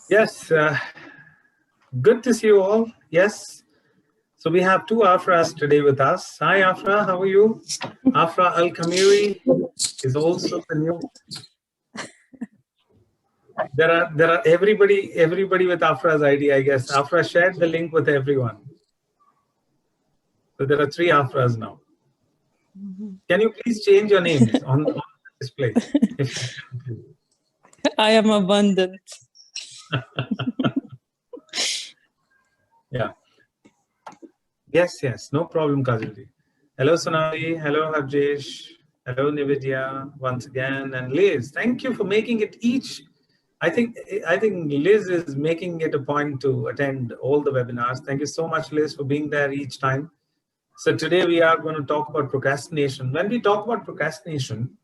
Yes, good to see you all. Yes, so we have two Afras today with us. Hi, Afra, how are you? Afra Al Kamiri is also the new. There are everybody with Afra's ID, I guess. Afra shared the link with everyone. So there are three Afras now. Can you please change your names on the display? If you can, please. I am abundant. Yeah. Yes, no problem, Kajalji. Hello, Sonali. Hello, Rajesh. Hello, Nividya, once again. And Liz, thank you for making it each. I think Liz is making it a point to attend all the webinars. Thank you so much, Liz, for being there each time. So today we are going to talk about procrastination. When we talk about procrastination,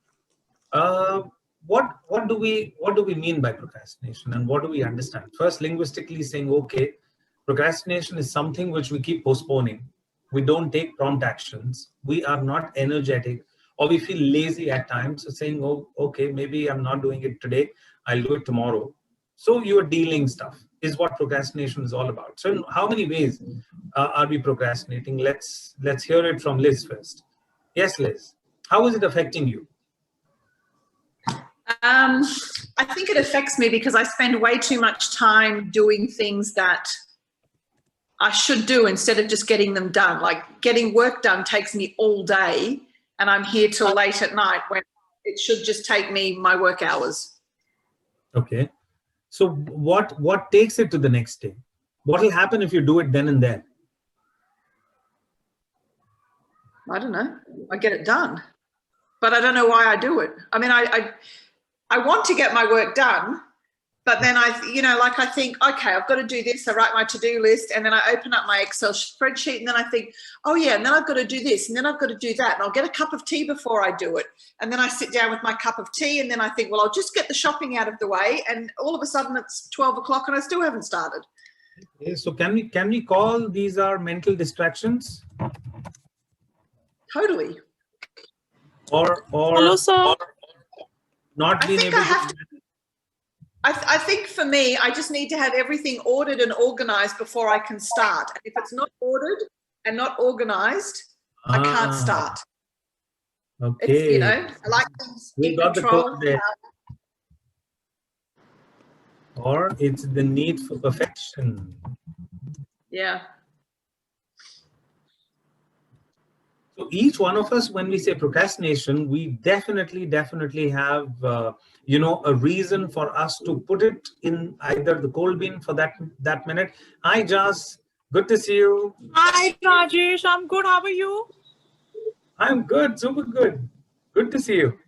what do we mean by procrastination, and what do we understand? First, linguistically saying, okay, procrastination is something which we keep postponing. We don't take prompt actions. We are not energetic, or we feel lazy at times. So saying, oh, okay, maybe I'm not doing it today, I'll do it tomorrow. So you're dealing stuff is what procrastination is all about. So in how many ways are we procrastinating? Let's hear it from Liz first. Yes, Liz, how is it affecting you? I think it affects me because I spend way too much time doing things that I should do instead of just getting them done. Like getting work done takes me all day, and I'm here till late at night when it should just take me my work hours. Okay. So what takes it to the next day? What will happen if you do it then and there? I don't know. I get it done, but I don't know why I do it. I mean, I want to get my work done, but then I think, okay, I've got to do this. I write my to-do list, and then I open up my Excel spreadsheet, and then I think, oh yeah, and then I've got to do this, and then I've got to do that, and I'll get a cup of tea before I do it. And then I sit down with my cup of tea, and then I think, well, I'll just get the shopping out of the way, and all of a sudden it's 12 o'clock and I still haven't started. Okay, so can we call these are mental distractions? Totally. Or Hello, sir. Or not being able to. I think for me, I just need to have everything ordered and organized before I can start. And if it's not ordered and not organized, I can't start. Okay. It's, I like things in control. Or it's the need for perfection. Yeah. So each one of us, when we say procrastination, we definitely have, a reason for us to put it in either the cold bin for that minute. Hi, Jas. Good to see you. Hi, Rajesh. I'm good. How are you? I'm good. Super good. Good to see you.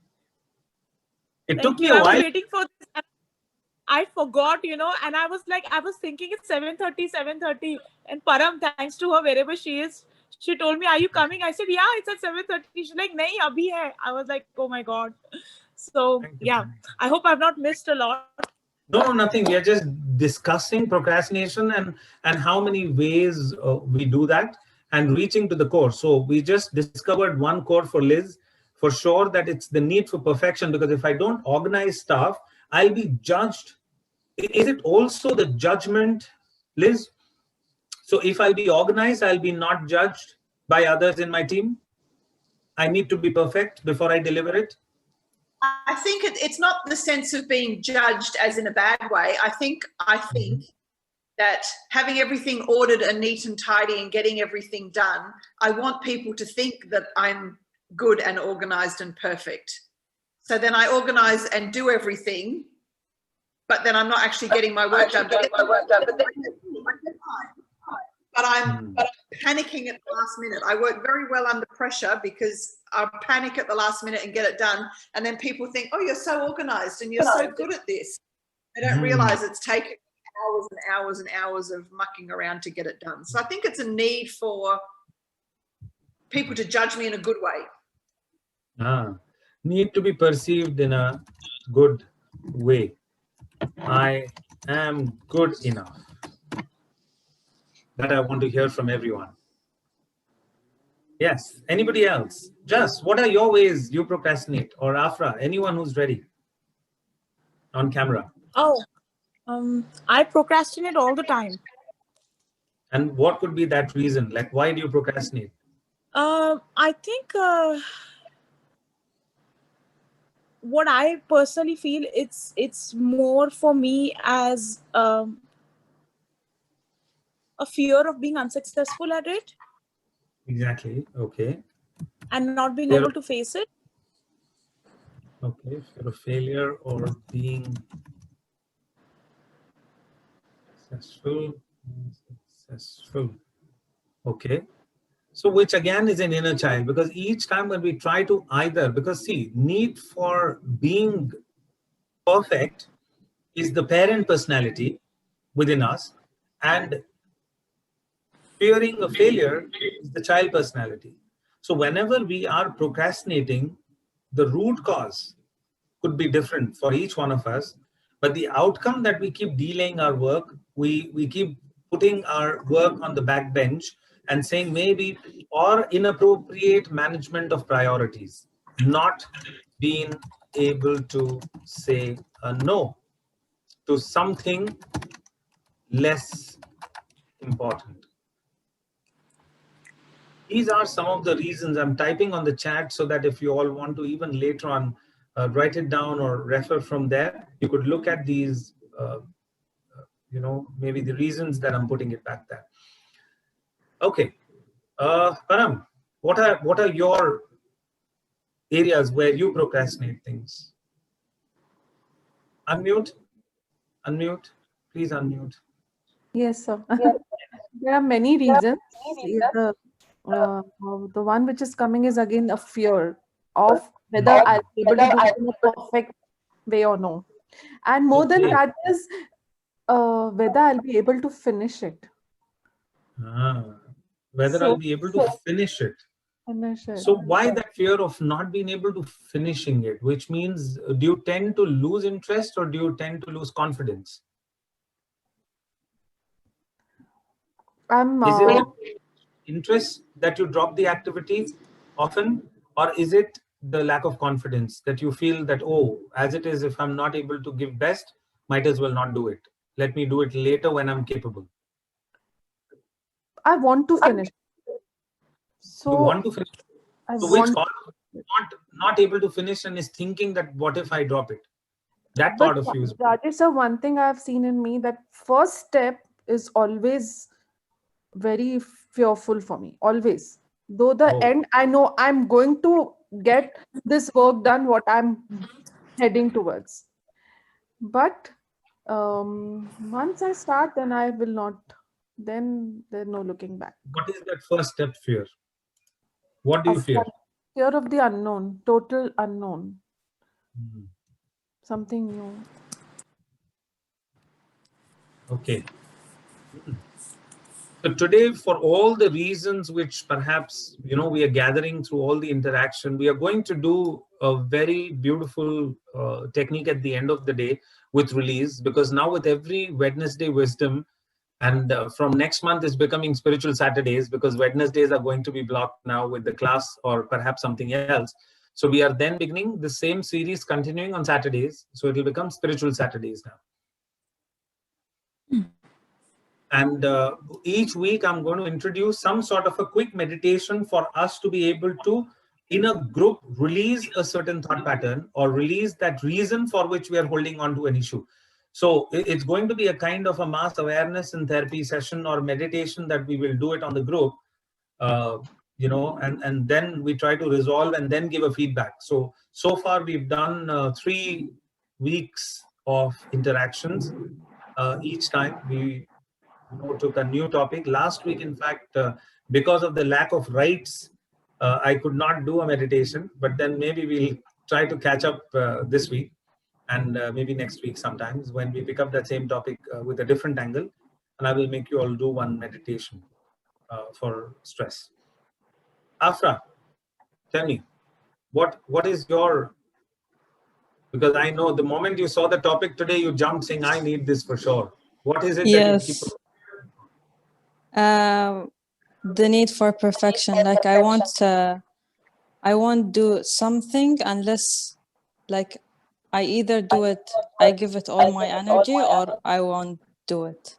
It took me a I while. was waiting for this. I forgot, and I was thinking it's 7:30. And Param, thanks to her, wherever she is, she told me, are you coming? I said, yeah, it's at 7:30. She's like, nahi, abhi hai. I was like, oh my God. So, yeah, I hope I've not missed a lot. No, nothing. We are just discussing procrastination and how many ways we do that and reaching to the core. So we just discovered one core for Liz, for sure, that it's the need for perfection, because if I don't organize stuff, I'll be judged. Is it also the judgment, Liz? So if I'll be organized, I'll be not judged by others in my team. I need to be perfect before I deliver it. I think it's not the sense of being judged as in a bad way. I think that having everything ordered and neat and tidy and getting everything done, I want people to think that I'm good and organized and perfect. So then I organize and do everything, but then I'm not actually getting my work done. But I'm panicking at the last minute. I work very well under pressure because I panic at the last minute and get it done. And then people think, oh, you're so organized and you're so good at this. They don't realize it's taken hours and hours and hours of mucking around to get it done. So I think it's a need for people to judge me in a good way. Need to be perceived in a good way. I am good enough. That I want to hear from everyone. Yes. Anybody else? Just what are your ways you procrastinate? Or Afra, anyone who's ready on camera? Oh, I procrastinate all the time. And what could be that reason? Like, why do you procrastinate? I think what I personally feel, it's more for me as a fear of being unsuccessful at it Exactly. Okay. and not being Fear able of, to face it. okay. Fear of failure or being successful. Successful. Okay. So which again is an inner child, because each time when we try to either, because see, need for being perfect is the parent personality within us, and fearing a failure is the child personality. So whenever we are procrastinating, the root cause could be different for each one of us, but the outcome that we keep delaying our work, we keep putting our work on the back bench and saying maybe, or inappropriate management of priorities, not being able to say a no to something less important. These are some of the reasons. I'm typing on the chat so that if you all want to even later on write it down or refer from there, you could look at these, maybe the reasons that I'm putting it back there. Okay. Param, what are your areas where you procrastinate things? Unmute. Please unmute. Yes, sir. There are many reasons. The one which is coming is again a fear of whether I'll be able to do it in a perfect way or no. And more than Okay. that is whether I'll be able to finish it. Whether I'll be able to finish it. Finish it. So why that fear of not being able to finishing it, which means do you tend to lose interest or do you tend to lose confidence? Is it interest that you drop the activity often, or is it the lack of confidence that you feel that, oh, as it is, if I'm not able to give best, might as well not do it. Let me do it later when I'm capable. I want to finish. So You want to finish. I So which want part not able to finish and is thinking that what if I drop it? That But part of you is. Rajesh, sir, one thing I've seen in me, that first step is always very fearful for me. Always. Though the end, I know I'm going to get this work done, what I'm heading towards. But once I start, then I will not. Then there's no looking back. What is that first step fear? What do you fear? Fear of the unknown, total unknown. Something new. Okay. So today, for all the reasons which perhaps, we are gathering through all the interaction, we are going to do a very beautiful technique at the end of the day with release, because now with every Wednesday wisdom, and from next month is becoming spiritual Saturdays, because Wednesdays are going to be blocked now with the class or perhaps something else. So we are then beginning the same series continuing on Saturdays. So it will become spiritual Saturdays now. And each week I'm going to introduce some sort of a quick meditation for us to be able to, in a group, release a certain thought pattern or release that reason for which we are holding on to an issue. So it's going to be a kind of a mass awareness and therapy session or meditation that we will do it on the group, and then we try to resolve and then give a feedback. So far we've done 3 weeks of interactions. Each time we took a new topic. Last week, in fact, because of the lack of rights, I could not do a meditation, but then maybe we'll try to catch up this week and maybe next week sometimes when we pick up that same topic with a different angle, and I will make you all do one meditation for stress. Afra, tell me, what is your, because I know the moment you saw the topic today, you jumped saying, I need this for sure. What is it that you keep? The need for perfection. Like I won't do something unless, like, I either do it, I give it all my energy, or I won't do it.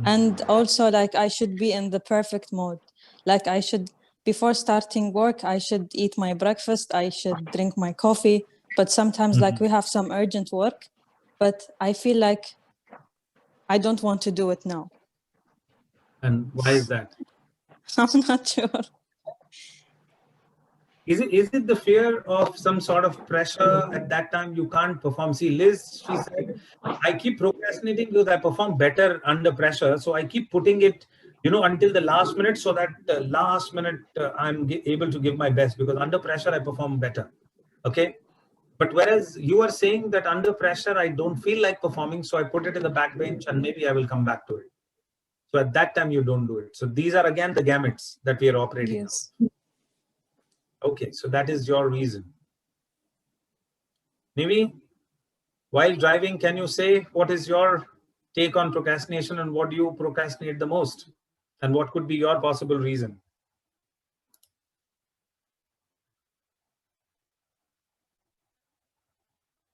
And also, like, I should be in the perfect mode. Like, I should, before starting work, I should eat my breakfast, I should drink my coffee. But sometimes, like, we have some urgent work, but I feel like I don't want to do it now. And why is that? I'm not sure. Is it the fear of some sort of pressure at that time you can't perform? See, Liz, she said, I keep procrastinating because I perform better under pressure. So I keep putting it, until the last minute, so that last minute I'm able to give my best, because under pressure I perform better. Okay. But whereas you are saying that under pressure, I don't feel like performing. So I put it in the back bench and maybe I will come back to it. So at that time you don't do it. So these are again the gamuts that we are operating on. Yes. Okay, so that is your reason. Nimi, while driving, can you say what is your take on procrastination and what do you procrastinate the most? And what could be your possible reason?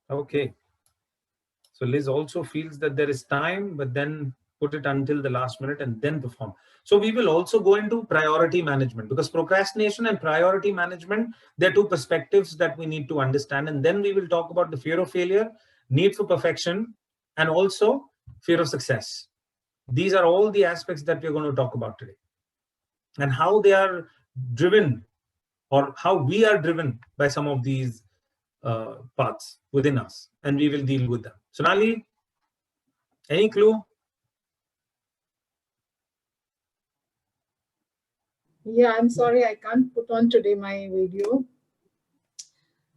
Okay. So Liz also feels that there is time, but then put it until the last minute and then perform. So we will also go into priority management, because procrastination and priority management, they're two perspectives that we need to understand. And then we will talk about the fear of failure, need for perfection, and also fear of success. These are all the aspects that we're going to talk about today, and how they are driven, or how we are driven by some of these paths within us, and we will deal with them. Sonali, any clue? Yeah, I'm sorry, I can't put on today my video.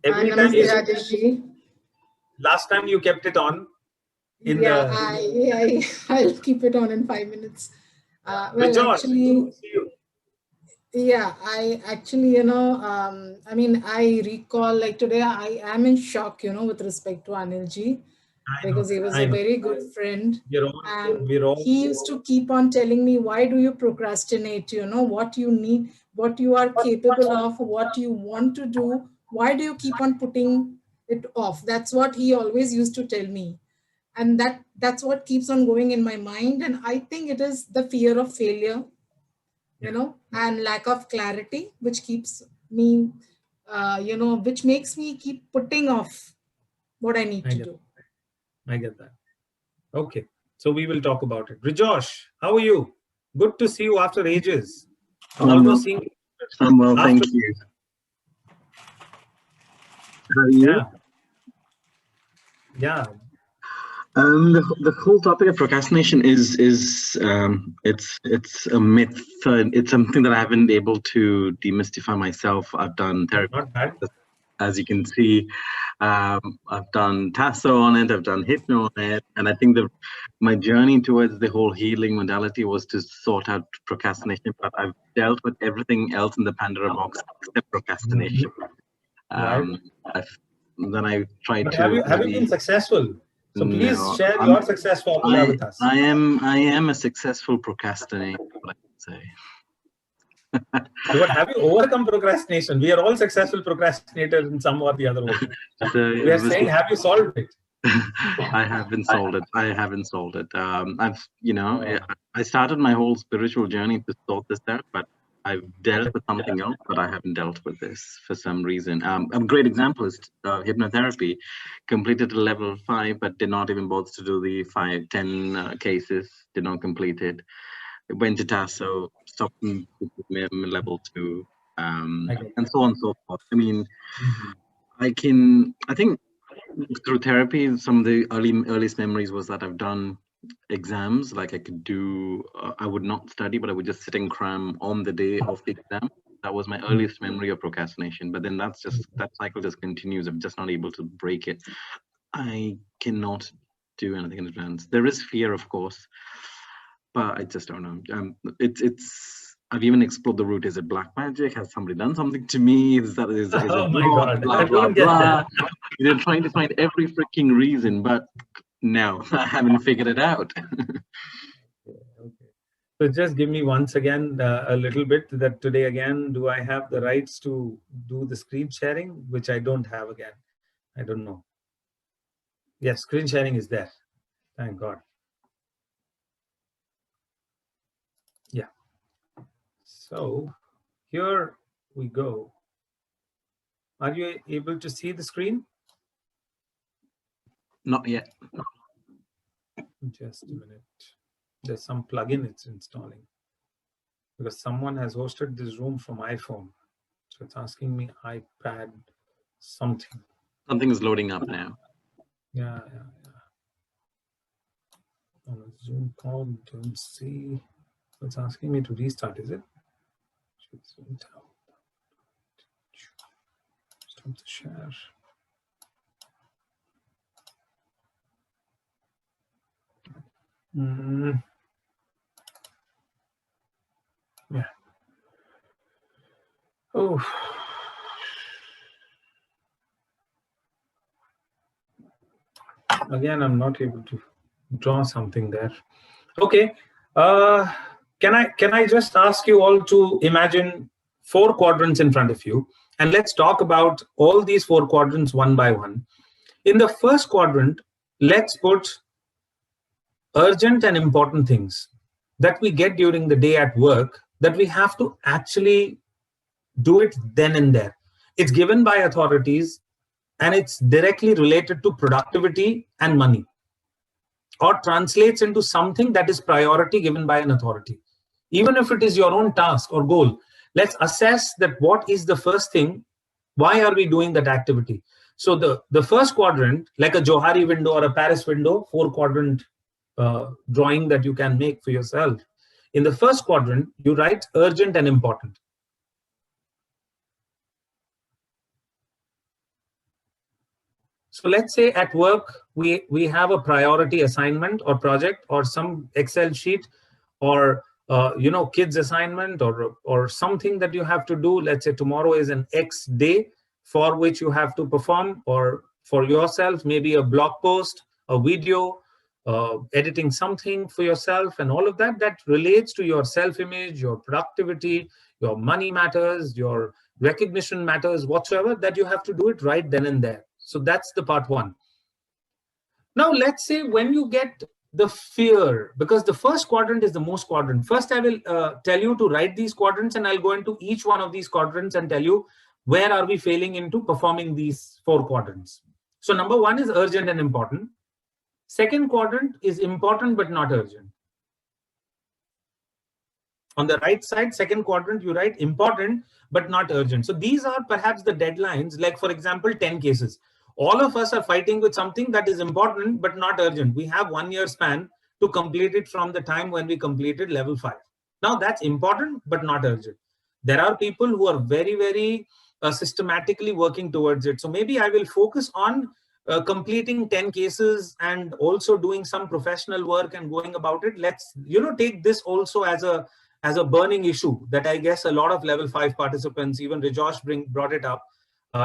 Every time Namaste, Rajesh ji. Last time you kept it on. I'll keep it on in 5 minutes. Well, Josh, actually, see you. yeah, I actually, I mean, I recall like today, I am in shock, with respect to Anil ji, because he was a very good friend. And he used to keep on telling me, why do you procrastinate? What you need, what you are capable of, what you want to do. Why do you keep on putting it off? That's what he always used to tell me. And that's what keeps on going in my mind. And I think it is the fear of failure, and lack of clarity, which keeps me, which makes me keep putting off what I need to do. I get that. Okay. So we will talk about it. Rajosh, how are you? Good to see you after ages. Almost seeing you. I'm well, thank you. How are you? Yeah. The whole topic of procrastination is it's a myth. It's something that I haven't been able to demystify myself. I've done therapy, as you can see. I've done Tasso on it. I've done Hypno on it, and I think my journey towards the whole healing modality was to sort out procrastination. But I've dealt with everything else in the Pandora box except procrastination. Then I tried to. Have you been successful? So please share your success formula with us. I am a successful procrastinator, I would say. But have you overcome procrastination? We are all successful procrastinators in some or the other way. We are saying, have you solved it? I haven't solved it. I started my whole spiritual journey to sort this out, but I've dealt with something else, but I haven't dealt with this for some reason. A great example is hypnotherapy. Completed a level 5, but did not even bother to do the 10 cases. Did not complete it. Went to Tasso, stopped level 2, and so on and so forth. I mean, I think through therapy, some of the earliest memories was that I've done exams. Like I could do, I would not study, but I would just sit and cram on the day of the exam. That was my earliest memory of procrastination. But then that cycle just continues. I'm just not able to break it. I cannot do anything in advance. There is fear, of course, but I just don't know. I've even explored the route. Is it black magic? Has somebody done something to me? Is it oh my God. Blah, blah, blah. You're trying to find every freaking reason, but no, I haven't figured it out. Okay. So just give me once again a little bit that today again, do I have the rights to do the screen sharing, which I don't have again. I don't know. Yes, screen sharing is there. Thank God. Yeah. So here we go. Are you able to see the screen? Not yet. Just a minute. There's some plugin it's installing. Because someone has hosted this room from iPhone. So it's asking me iPad something. Something is loading up now. Yeah. On a Zoom call, don't see. It's asking me to restart, is it? Stop the share. Yeah. Oh. Again, I'm not able to draw something there. Okay. Can I just ask you all to imagine 4 quadrants in front of you, and let's talk about all these 4 quadrants one by one. In the first quadrant, let's put urgent and important things that we get during the day at work that we have to actually do it then and there. It's given by authorities and it's directly related to productivity and money, or translates into something that is priority given by an authority. Even if it is your own task or goal, let's assess that what is the first thing, why are we doing that activity? So the first quadrant, like a Johari window or a Paris window, 4 quadrant drawing that you can make for yourself. In the first quadrant, you write urgent and important. So let's say at work, we have a priority assignment or project or some Excel sheet or kids assignment or something that you have to do. Let's say tomorrow is an X day for which you have to perform, or for yourself, maybe a blog post, a video, editing something for yourself, and all of that relates to your self-image, your productivity, your money matters, your recognition matters, whatsoever, that you have to do it right then and there. So that's the part 1. Now, let's say when you get the fear, because the first quadrant is the most quadrant. First, I will tell you to write these quadrants, and I'll go into each one of these quadrants and tell you where are we failing into performing these 4 quadrants. So number 1 is urgent and important. Second quadrant is important but not urgent. On the right side, second quadrant, you write important but not urgent. So these are perhaps the deadlines, like for example, 10 cases. All of us are fighting with something that is important but not urgent. We have 1 year span to complete it from the time when we completed level 5. Now that's important but not urgent. There are people who are very, very systematically working towards it. So maybe I will focus on completing 10 cases and also doing some professional work and going about it. Let's take this also as a burning issue that I guess a lot of level 5 participants, even Rajesh brought it up.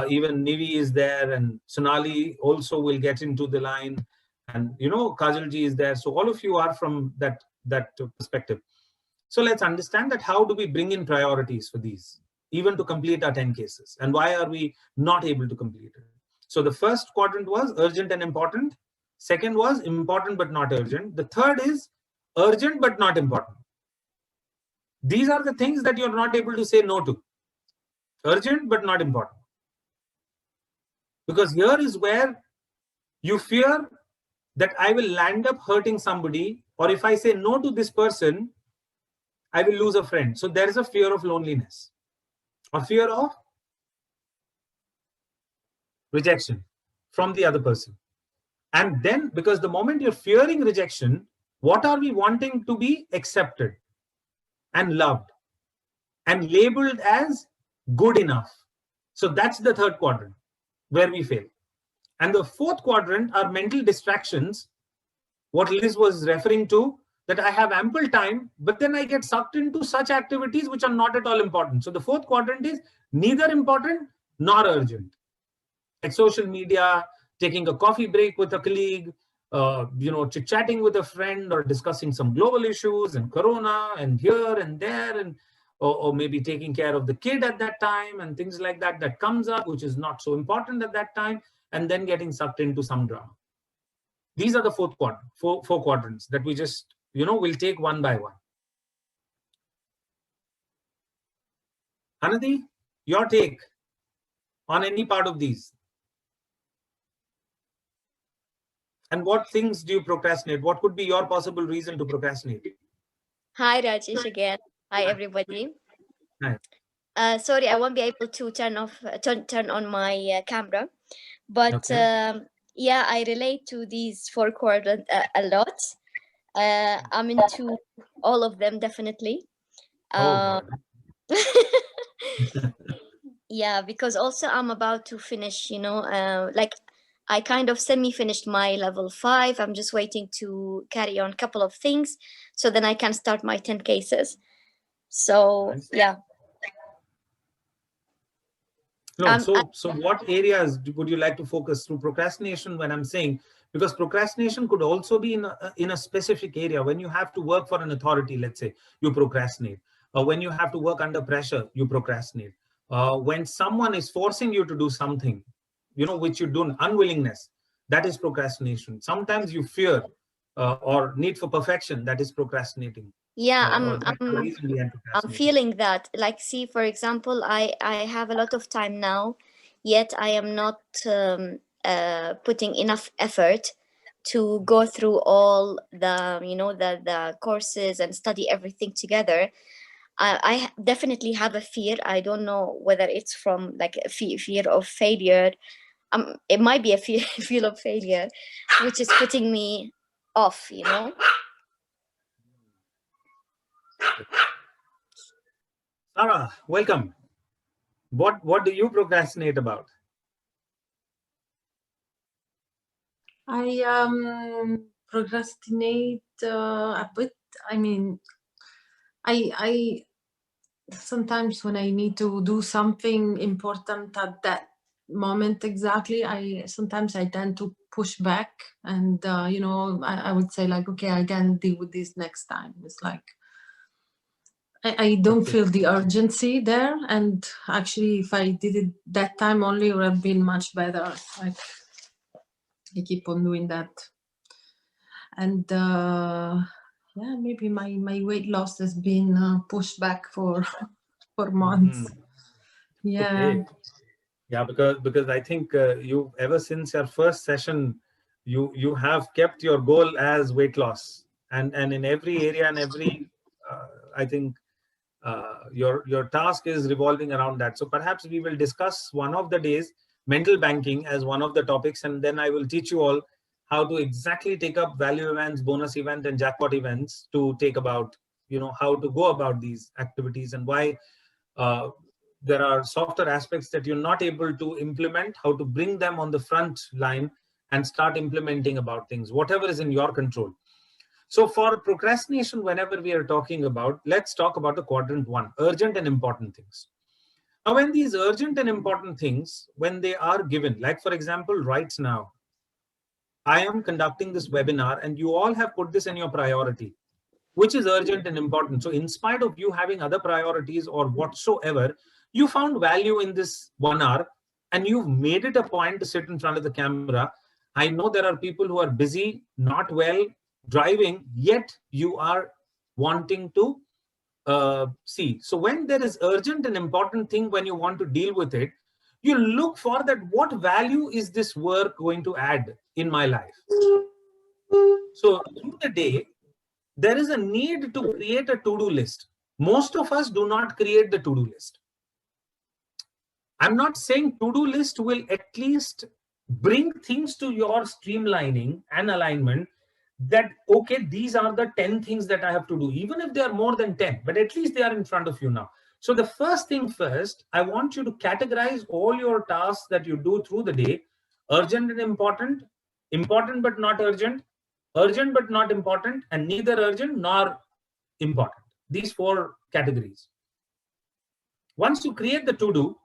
Even Nivi is there, and Sonali also will get into the line, and Kajalji is there. So all of you are from that perspective. So let's understand that how do we bring in priorities for these, even to complete our 10 cases, and why are we not able to complete it? So the first quadrant was urgent and important. Second was important but not urgent. The third is urgent but not important. These are the things that you're not able to say no to. Urgent but not important. Because here is where you fear that I will land up hurting somebody, or if I say no to this person, I will lose a friend. So there is a fear of loneliness, or fear of rejection from the other person. And then, because the moment you're fearing rejection, what are we wanting to be accepted and loved and labeled as good enough? So that's the third quadrant where we fail. And the fourth quadrant are mental distractions, what Liz was referring to, that I have ample time, but then I get sucked into such activities which are not at all important. So the fourth quadrant is neither important nor urgent. Like social media, taking a coffee break with a colleague, chit-chatting with a friend, or discussing some global issues and corona and here and there, and or maybe taking care of the kid at that time and things like that comes up, which is not so important at that time. and then getting sucked into some drama. These are the four quadrants that we just, we'll take one by one. Anadi, your take on any part of these? And what things do you procrastinate? What could be your possible reason to procrastinate? Hi, Rajesh again. Hi, everybody. Hi. Sorry, I won't be able to turn on my camera, but Okay. yeah, I relate to these four quadrants a lot. I'm into all of them, definitely. Oh, Yeah, because also I'm about to finish, like I kind of semi-finished my level 5. I'm just waiting to carry on a couple of things so then I can start my 10 cases. So nice. yeah. No, so what areas would you like to focus through procrastination when I'm saying, because procrastination could also be in a specific area. When you have to work for an authority, let's say, you procrastinate. When you have to work under pressure, you procrastinate. When someone is forcing you to do something, which you do, unwillingness, that is procrastination. Sometimes you fear or need for perfection, that is procrastinating. Yeah, I'm feeling that. Like, see, for example, I have a lot of time now, yet I am not putting enough effort to go through all the, the courses and study everything together. I definitely have a fear. I don't know whether it's from like a fear of failure. It might be a fear of failure, which is putting me off, Sarah, welcome. What do you procrastinate about? I procrastinate a bit. I mean, I sometimes when I need to do something important at that moment exactly, sometimes I tend to push back, and I would say like, okay, I can deal with this next time. It's like I don't feel the urgency there, and actually if I did it that time only, it would have been much better. Like I keep on doing that. And yeah, maybe my weight loss has been pushed back for months. Yeah. Okay. Yeah, because I think you, ever since your first session, you have kept your goal as weight loss, and in every area and every I think your task is revolving around that. So perhaps we will discuss one of the days mental banking as one of the topics, and then I will teach you all how to exactly take up value events, bonus event, and jackpot events to take about, how to go about these activities, and why there are softer aspects that you're not able to implement, how to bring them on the front line and start implementing about things, whatever is in your control. So for procrastination, whenever we are talking about, let's talk about the quadrant 1, urgent and important things. Now, when these urgent and important things, when they are given, like for example, right now, I am conducting this webinar and you all have put this in your priority, which is urgent and important. So in spite of you having other priorities or whatsoever, you found value in this 1 hour and you've made it a point to sit in front of the camera. I know there are people who are busy, not well, driving, yet you are wanting to see. So when there is urgent and important thing, when you want to deal with it, you look for that, what value is this work going to add in my life? So through the day, there is a need to create a to-do list. Most of us do not create the to-do list. I'm not saying to-do list will at least bring things to your streamlining and alignment, that, okay, these are the 10 things that I have to do, even if they are more than 10, but at least they are in front of you now. So the first thing first, I want you to categorize all your tasks that you do through the day: urgent and important, important but not urgent, urgent but not important, and neither urgent nor important. These 4 categories. Once you create the to-do,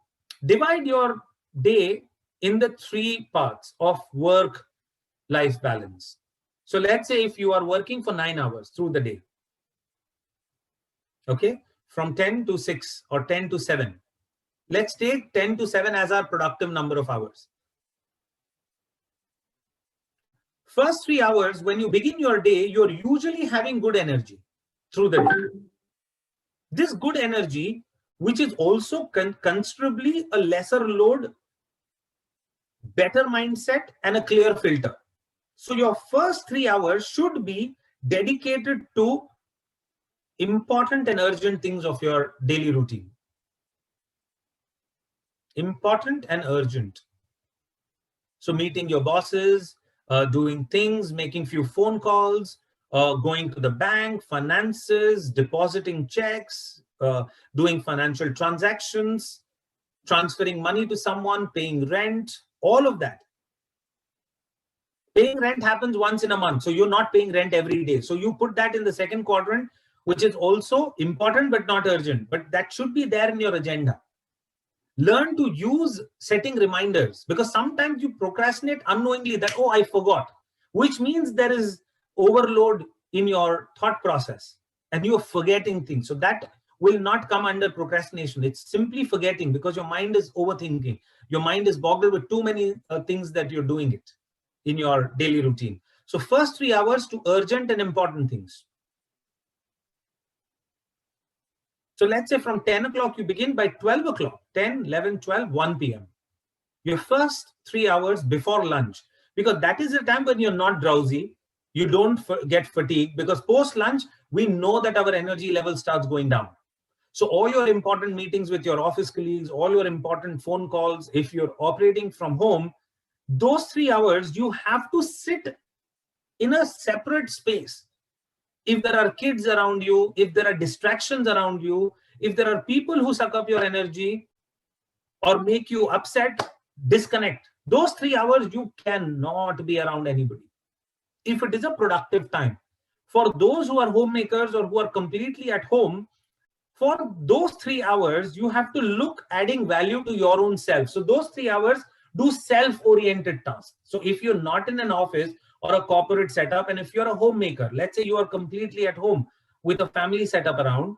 divide your day in the 3 parts of work-life balance. So let's say if you are working for 9 hours through the day, okay, from 10 to 6 or 10 to 7, let's take 10 to 7 as our productive number of hours. First 3 hours, when you begin your day, you're usually having good energy through the day. This good energy, which is also considerably a lesser load, better mindset, and a clear filter. So your first 3 hours should be dedicated to important and urgent things of your daily routine. Important and urgent. So meeting your bosses, doing things, making few phone calls, going to the bank, finances, depositing checks, doing financial transactions, transferring money to someone, paying rent, all of that. Paying rent happens once in a month, so you're not paying rent every day. So you put that in the second quadrant, which is also important but not urgent, but that should be there in your agenda. Learn to use setting reminders, because sometimes you procrastinate unknowingly that, oh, I forgot, which means there is overload in your thought process and you're forgetting things. So that will not come under procrastination. It's simply forgetting because your mind is overthinking. Your mind is boggled with too many things that you're doing it in your daily routine. So first 3 hours to urgent and important things. So let's say from 10 o'clock you begin, by 12 o'clock, 10, 11, 12, 1 p.m. Your first 3 hours before lunch, because that is the time when you're not drowsy, you don't get fatigued, because post lunch, we know that our energy level starts going down. So all your important meetings with your office colleagues, all your important phone calls, if you're operating from home, those 3 hours, you have to sit in a separate space. If there are kids around you, if there are distractions around you, if there are people who suck up your energy or make you upset, disconnect. Those 3 hours, you cannot be around anybody. If it is a productive time. For those who are homemakers or who are completely at home, for those 3 hours, you have to look adding value to your own self. So those 3 hours, do self-oriented tasks. So if you're not in an office or a corporate setup, and if you're a homemaker, let's say you are completely at home with a family setup around,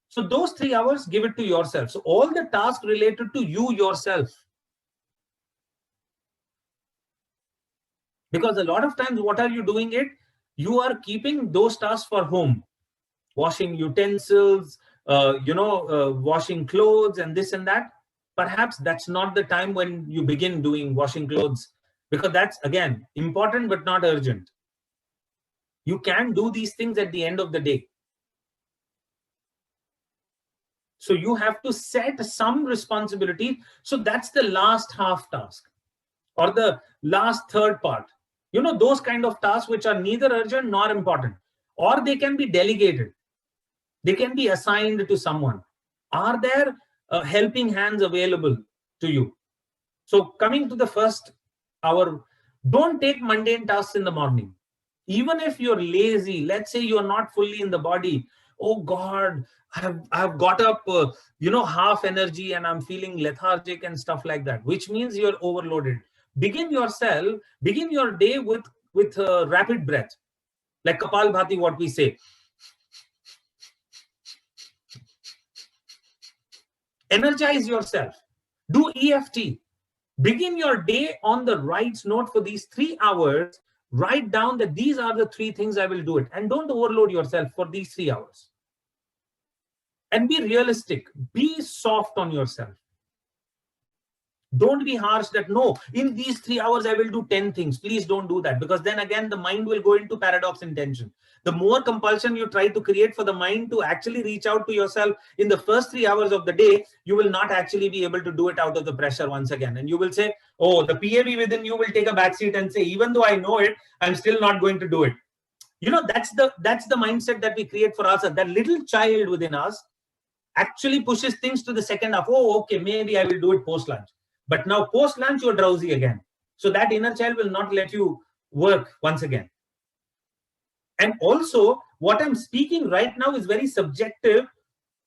so those 3 hours, give it to yourself. So all the tasks related to you yourself. Because a lot of times, what are you doing it? You are keeping those tasks for home. Washing utensils, washing clothes and this and that. Perhaps that's not the time when you begin doing washing clothes, because that's, again, important but not urgent. You can do these things at the end of the day. So you have to set some responsibility. So that's the last half task or the last third part. You know, those kind of tasks which are neither urgent nor important, or they can be delegated. They can be assigned to someone. Are there helping hands available to you? So coming to the first hour, don't take mundane tasks in the morning. Even if you're lazy, let's say you're not fully in the body. Oh God, I've got up, half energy and I'm feeling lethargic and stuff like that, which means you're overloaded. Begin your day with rapid breath, like Kapalbhati, what we say. Energize yourself. Do EFT. Begin your day on the right note for these 3 hours. Write down that these are the 3 things I will do it. And don't overload yourself for these 3 hours. And be realistic. Be soft on yourself. Don't be harsh that, no, in these 3 hours, I will do 10 things. Please don't do that, because then again, the mind will go into paradox intention. The more compulsion you try to create for the mind to actually reach out to yourself in the first 3 hours of the day, you will not actually be able to do it out of the pressure once again. And you will say, oh, the PAB within you will take a backseat and say, even though I know it, I'm still not going to do it. You know, that's the mindset that we create for ourselves. That little child within us actually pushes things to the second half. Oh, okay, maybe I will do it post-lunch. But now post-lunch, you're drowsy again. So that inner child will not let you work once again. And also, what I'm speaking right now is very subjective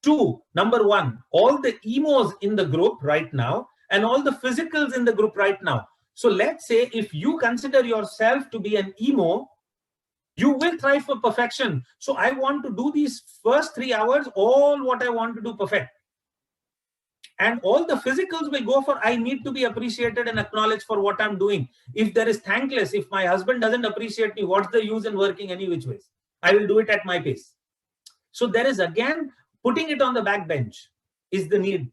to, number one, all the emos in the group right now and all the physicals in the group right now. So let's say if you consider yourself to be an emo, you will try for perfection. So I want to do these first 3 hours, all what I want to do perfect. And all the physicals will go for, I need to be appreciated and acknowledged for what I'm doing. If there is thankless, if my husband doesn't appreciate me, what's the use in working any which ways? I will do it at my pace. So there is again, putting it on the back bench is the need.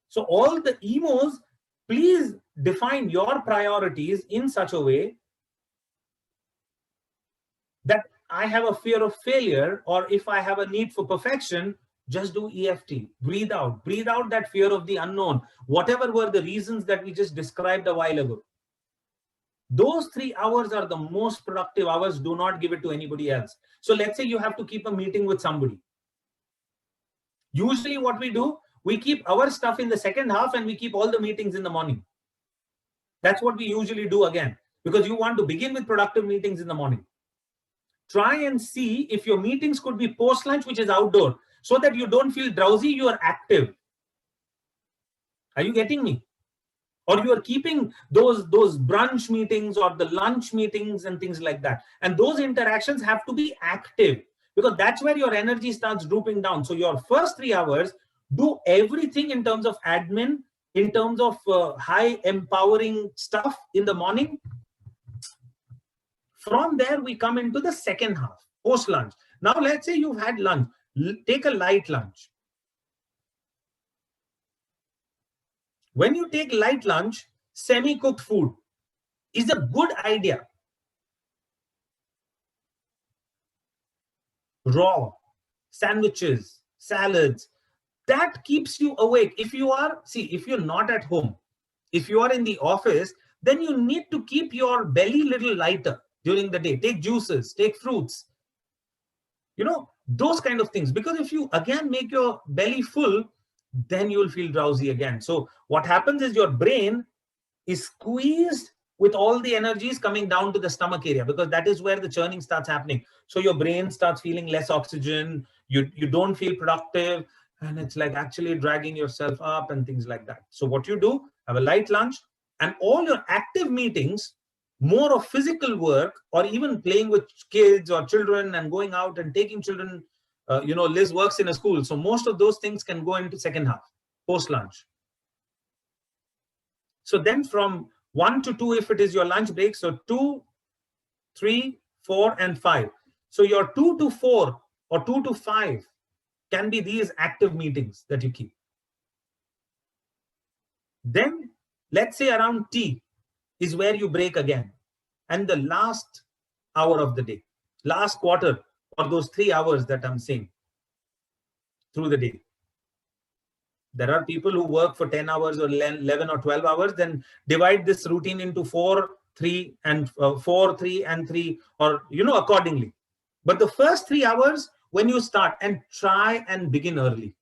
So all the emos, please define your priorities in such a way that I have a fear of failure, or if I have a need for perfection, just do EFT. Breathe out that fear of the unknown. Whatever were the reasons that we just described a while ago. Those 3 hours are the most productive hours. Do not give it to anybody else. So let's say you have to keep a meeting with somebody. Usually what we do, we keep our stuff in the second half and we keep all the meetings in the morning. That's what we usually do again, because you want to begin with productive meetings in the morning. Try and see if your meetings could be post-lunch, which is outdoor, so that you don't feel drowsy, you are active. Are you getting me? Or you are keeping those brunch meetings or the lunch meetings and things like that. And those interactions have to be active, because that's where your energy starts drooping down. So your first 3 hours, do everything in terms of admin, in terms of high empowering stuff in the morning. From there, we come into the second half, post-lunch. Now, let's say you've had lunch. Take a light lunch. When you take light lunch, semi-cooked food is a good idea. Raw, sandwiches, salads, that keeps you awake. If you're not at home, if you are in the office, then you need to keep your belly little lighter during the day. Take juices, take fruits, those kind of things. Because if you again make your belly full, then you'll feel drowsy again. So what happens is your brain is squeezed with all the energies coming down to the stomach area, because that is where the churning starts happening. So your brain starts feeling less oxygen, you don't feel productive, and it's like actually dragging yourself up and things like that. So what you do, have a light lunch, and all your active meetings, more of physical work, or even playing with kids or children and going out and taking children. Liz works in a school, so most of those things can go into second half, post lunch. So then from 1 to 2, if it is your lunch break, so 2, 3, 4, and 5. So your 2 to 4 or 2 to 5 can be these active meetings that you keep. Then let's say around tea is where you break again. And the last hour of the day, last quarter, or those 3 hours that I'm saying through the day. There are people who work for 10 hours or 11 or 12 hours, then divide this routine into 4, 3, and 4, 3, and 3, or, accordingly. But the first 3 hours, when you start, and try and begin early.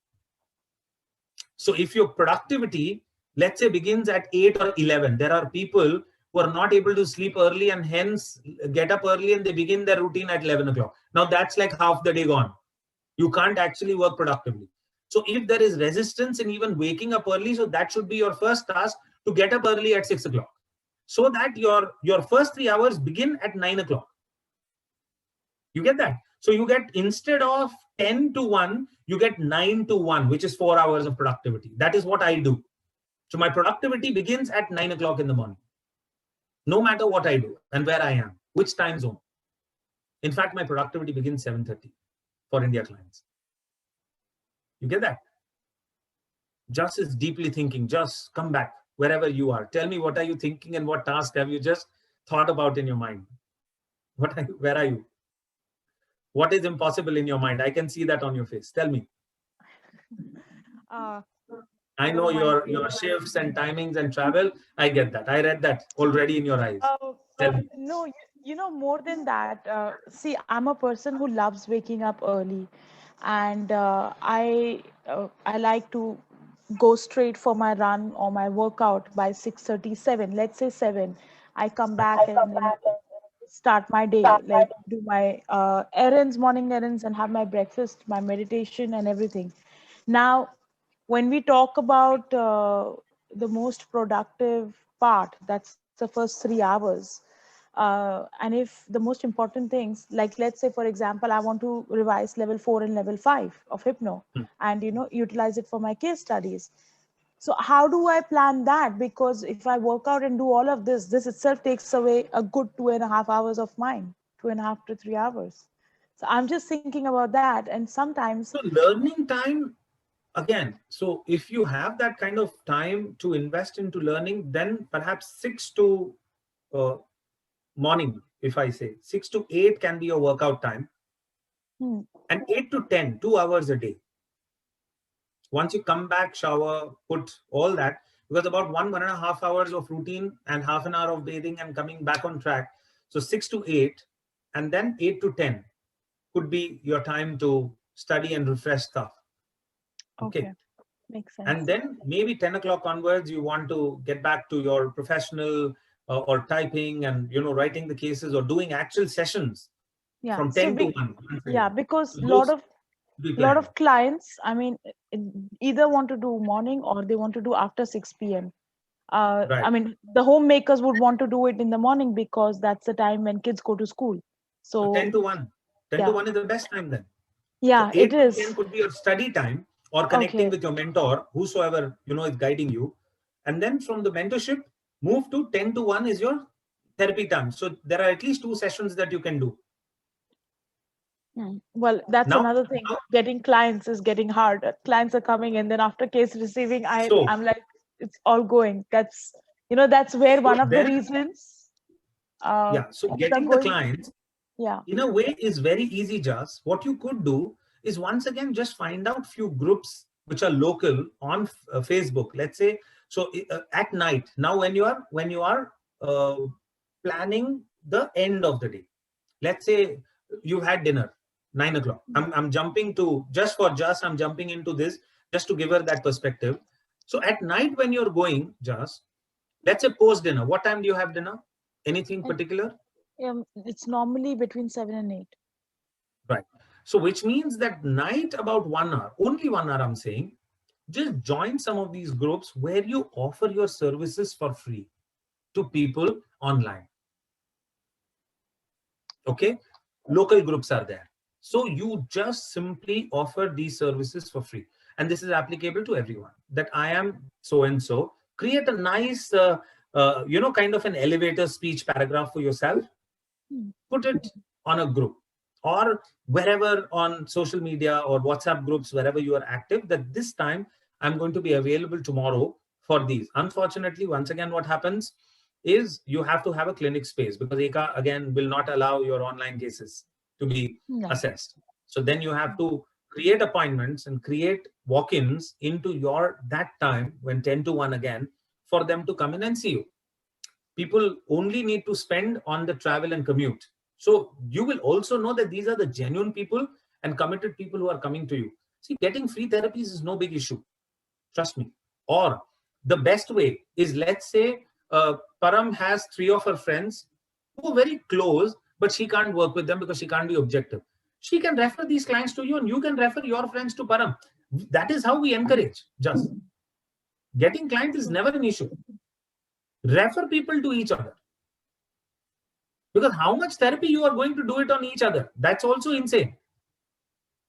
So if your productivity, let's say, begins at 8 or 11, there are people who are not able to sleep early and hence get up early, and they begin their routine at 11 o'clock. Now that's like half the day gone. You can't actually work productively. So if there is resistance in even waking up early, so that should be your first task, to get up early at 6 o'clock, so that your first 3 hours begin at 9 o'clock. You get that? So you get, instead of 10 to 1, you get 9 to 1, which is 4 hours of productivity. That is what I do. So my productivity begins at 9 o'clock in the morning, no matter what I do and where I am, which time zone. In fact, my productivity begins 7:30 for India clients. You get that? Just is deeply thinking. Just come back wherever you are. Tell me, what are you thinking and what task have you just thought about in your mind? Where are you? What is impossible in your mind? I can see that on your face. Tell me. I know your shifts and timings and travel. I get that. I read that already in your eyes. Tell me. No, more than that. See, I'm a person who loves waking up early, and I like to go straight for my run or my workout by 6:37. Let's say 7. I come back and then start my day, like do my morning errands, and have my breakfast, my meditation, and everything. Now, when we talk about the most productive part, that's the first 3 hours. And if the most important things, like let's say, for example, I want to revise level 4 and level 5 of hypno and, utilize it for my case studies. So how do I plan that? Because if I work out and do all of this, this itself takes away a good 2.5 hours of mine, 2.5 to 3 hours. So I'm just thinking about that. And sometimes. So learning time, again, so if you have that kind of time to invest into learning, then perhaps 6 to morning, if I say 6 to 8 can be your workout time, and 8 to 10, 2 hours a day. Once you come back, shower, put all that, because about 1.5 hours of routine and half an hour of bathing and coming back on track. So 6 to 8, and then 8 to 10 could be your time to study and refresh stuff. Okay. Makes sense. And then maybe 10 o'clock onwards, you want to get back to your professional or typing and, writing the cases or doing actual sessions from 10 to 1. Yeah, because a lot of clients, I mean, either want to do morning or they want to do after 6 p.m. Right. I mean, the homemakers would want to do it in the morning because that's the time when kids go to school. So 10 to 1. 10 to 1 is the best time then. Yeah, so 8 it is. to 10 could be your study time or connecting with your mentor, whosoever, is guiding you. And then from the mentorship, move to 10 to 1 is your therapy time. So there are at least 2 sessions that you can do. Well, that's another thing. Getting clients is getting hard. Clients are coming, and then after case receiving, I'm like, it's all going. That's where one of the reasons. So getting the clients, in a way, is very easy. Just what you could do is once again just find out few groups which are local on Facebook. Let's say at night. Now, when you are planning the end of the day, let's say you had dinner 9 o'clock. I'm jumping to I'm jumping into this just to give her that perspective. So at night when you're going, let's say post dinner, what time do you have dinner? Anything particular? It's normally between 7 and 8. Right. So which means that night about 1 hour, only 1 hour I'm saying, just join some of these groups where you offer your services for free to people online. Okay. Local groups are there. So you just simply offer these services for free. And this is applicable to everyone, that I am so-and-so. Create a nice, kind of an elevator speech paragraph for yourself. Put it on a group or wherever on social media or WhatsApp groups, wherever you are active, that this time I'm going to be available tomorrow for these. Unfortunately, once again, what happens is you have to have a clinic space because ECA again will not allow your online cases to be assessed. So then you have to create appointments and create walk-ins into that time when 10 to 1 again for them to come in and see you. People only need to spend on the travel and commute. So you will also know that these are the genuine people and committed people who are coming to you. See, getting free therapies is no big issue. Trust me. Or the best way is, let's say Param has 3 of her friends who are very close, but she can't work with them because she can't be objective. She can refer these clients to you and you can refer your friends to Param. That is how we encourage. Just getting clients is never an issue. Refer people to each other. Because how much therapy you are going to do it on each other? That's also insane.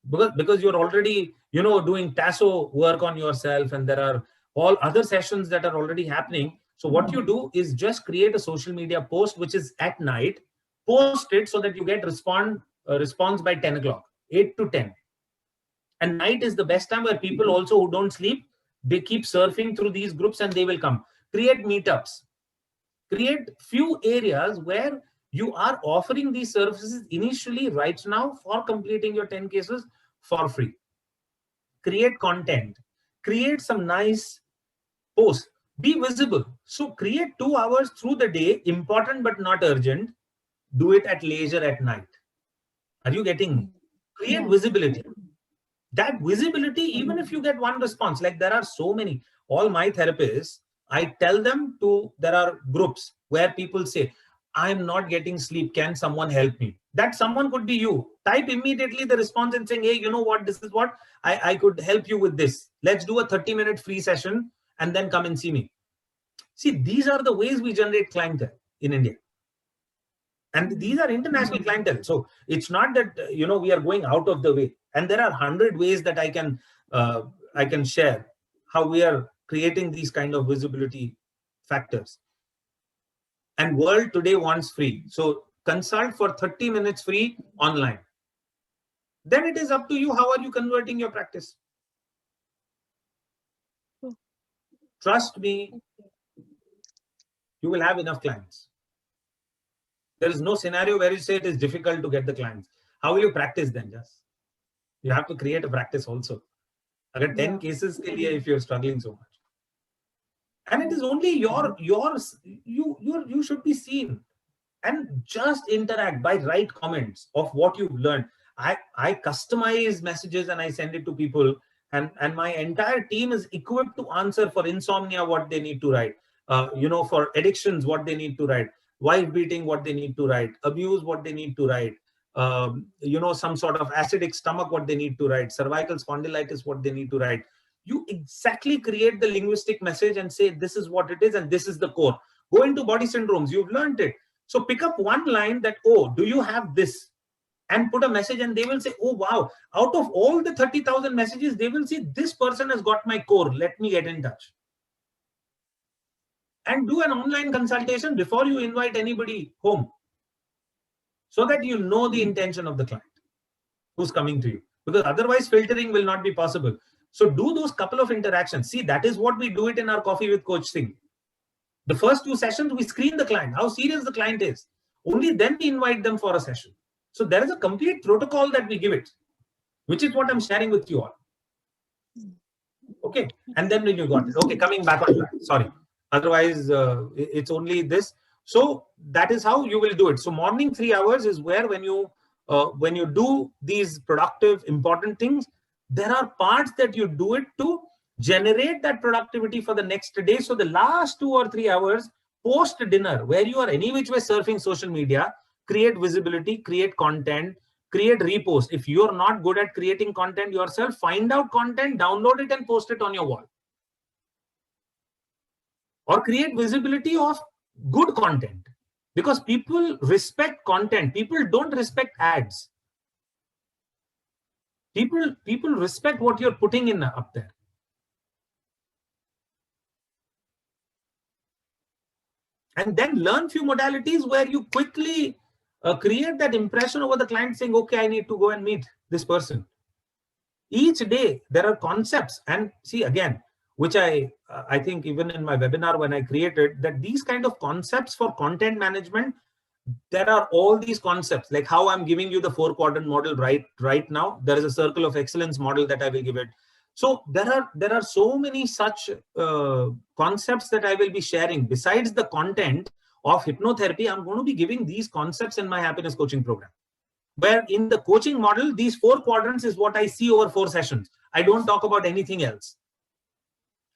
Because you're already, doing TASO work on yourself and there are all other sessions that are already happening. So what you do is just create a social media post, which is at night, post it so that you get response by 10 o'clock, 8 to 10. And night is the best time where people also who don't sleep, they keep surfing through these groups and they will come. Create meetups. Create few areas where you are offering these services initially right now for completing your 10 cases for free. Create content. Create some nice posts. Be visible. So create 2 hours through the day, important but not urgent. Do it at leisure at night. Are you getting me? Create visibility. That visibility, even if you get one response, like there are so many, all my therapists, I tell them there are groups where people say, I'm not getting sleep. Can someone help me? That someone could be you. Type immediately the response and saying, hey, you know what? This is what I could help you with this. Let's do a 30-minute free session and then come and see me. See, these are the ways we generate clientele in India. And these are international clientele. So it's not that, we are going out of the way. And there are 100 ways that I can share how we are creating these kind of visibility factors. And world today wants free. So consult for 30 minutes free online. Then it is up to you. How are you converting your practice? Trust me, you will have enough clients. There is no scenario where you say it is difficult to get the clients. How will you practice then? Just you have to create a practice also. Agar 10 cases ke liye, if you're struggling so much, and it is only you should be seen, and just interact by write comments of what you've learned. I customize messages and I send it to people, and my entire team is equipped to answer for insomnia what they need to write, for addictions what they need to write, wife beating what they need to write, abuse what they need to write, some sort of acidic stomach what they need to write, cervical spondylitis what they need to write. You exactly create the linguistic message and say this is what it is and this is the core. Go into body syndromes, you've learned it. So pick up one line that, oh, do you have this? And put a message, and they will say, oh, wow, out of all the 30,000 messages, they will see this person has got my core. Let me get in touch. And do an online consultation before you invite anybody home, so that you know the intention of the client who's coming to you. Because otherwise filtering will not be possible. So do those couple of interactions. See, that is what we do it in our Coffee with Coach thing. The first 2 sessions, we screen the client, how serious the client is. Only then we invite them for a session. So there is a complete protocol that we give it, which is what I'm sharing with you all. Okay. And then when you got it. Okay, coming back on track. Sorry. Otherwise, it's only this. So that is how you will do it. So morning 3 hours is where when you do these productive, important things, there are parts that you do it to generate that productivity for the next day. So the last 2 or 3 hours post dinner, where you are any which way surfing social media, create visibility, create content, create repost. If you are not good at creating content yourself, find out content, download it and post it on your wall. Or create visibility of good content, because people respect content. People don't respect ads. People respect what you're putting in up there. And then learn few modalities where you quickly create that impression over the client saying, okay, I need to go and meet this person. Each day there are concepts, and see again, which I think even in my webinar when I created, that these kind of concepts for content management, there are all these concepts, like how I'm giving you the 4-quadrant model right now. There is a circle of excellence model that I will give it. So there are so many such concepts that I will be sharing. Besides the content of hypnotherapy, I'm going to be giving these concepts in my happiness coaching program, where in the coaching model, these 4 quadrants is what I see over 4 sessions. I don't talk about anything else.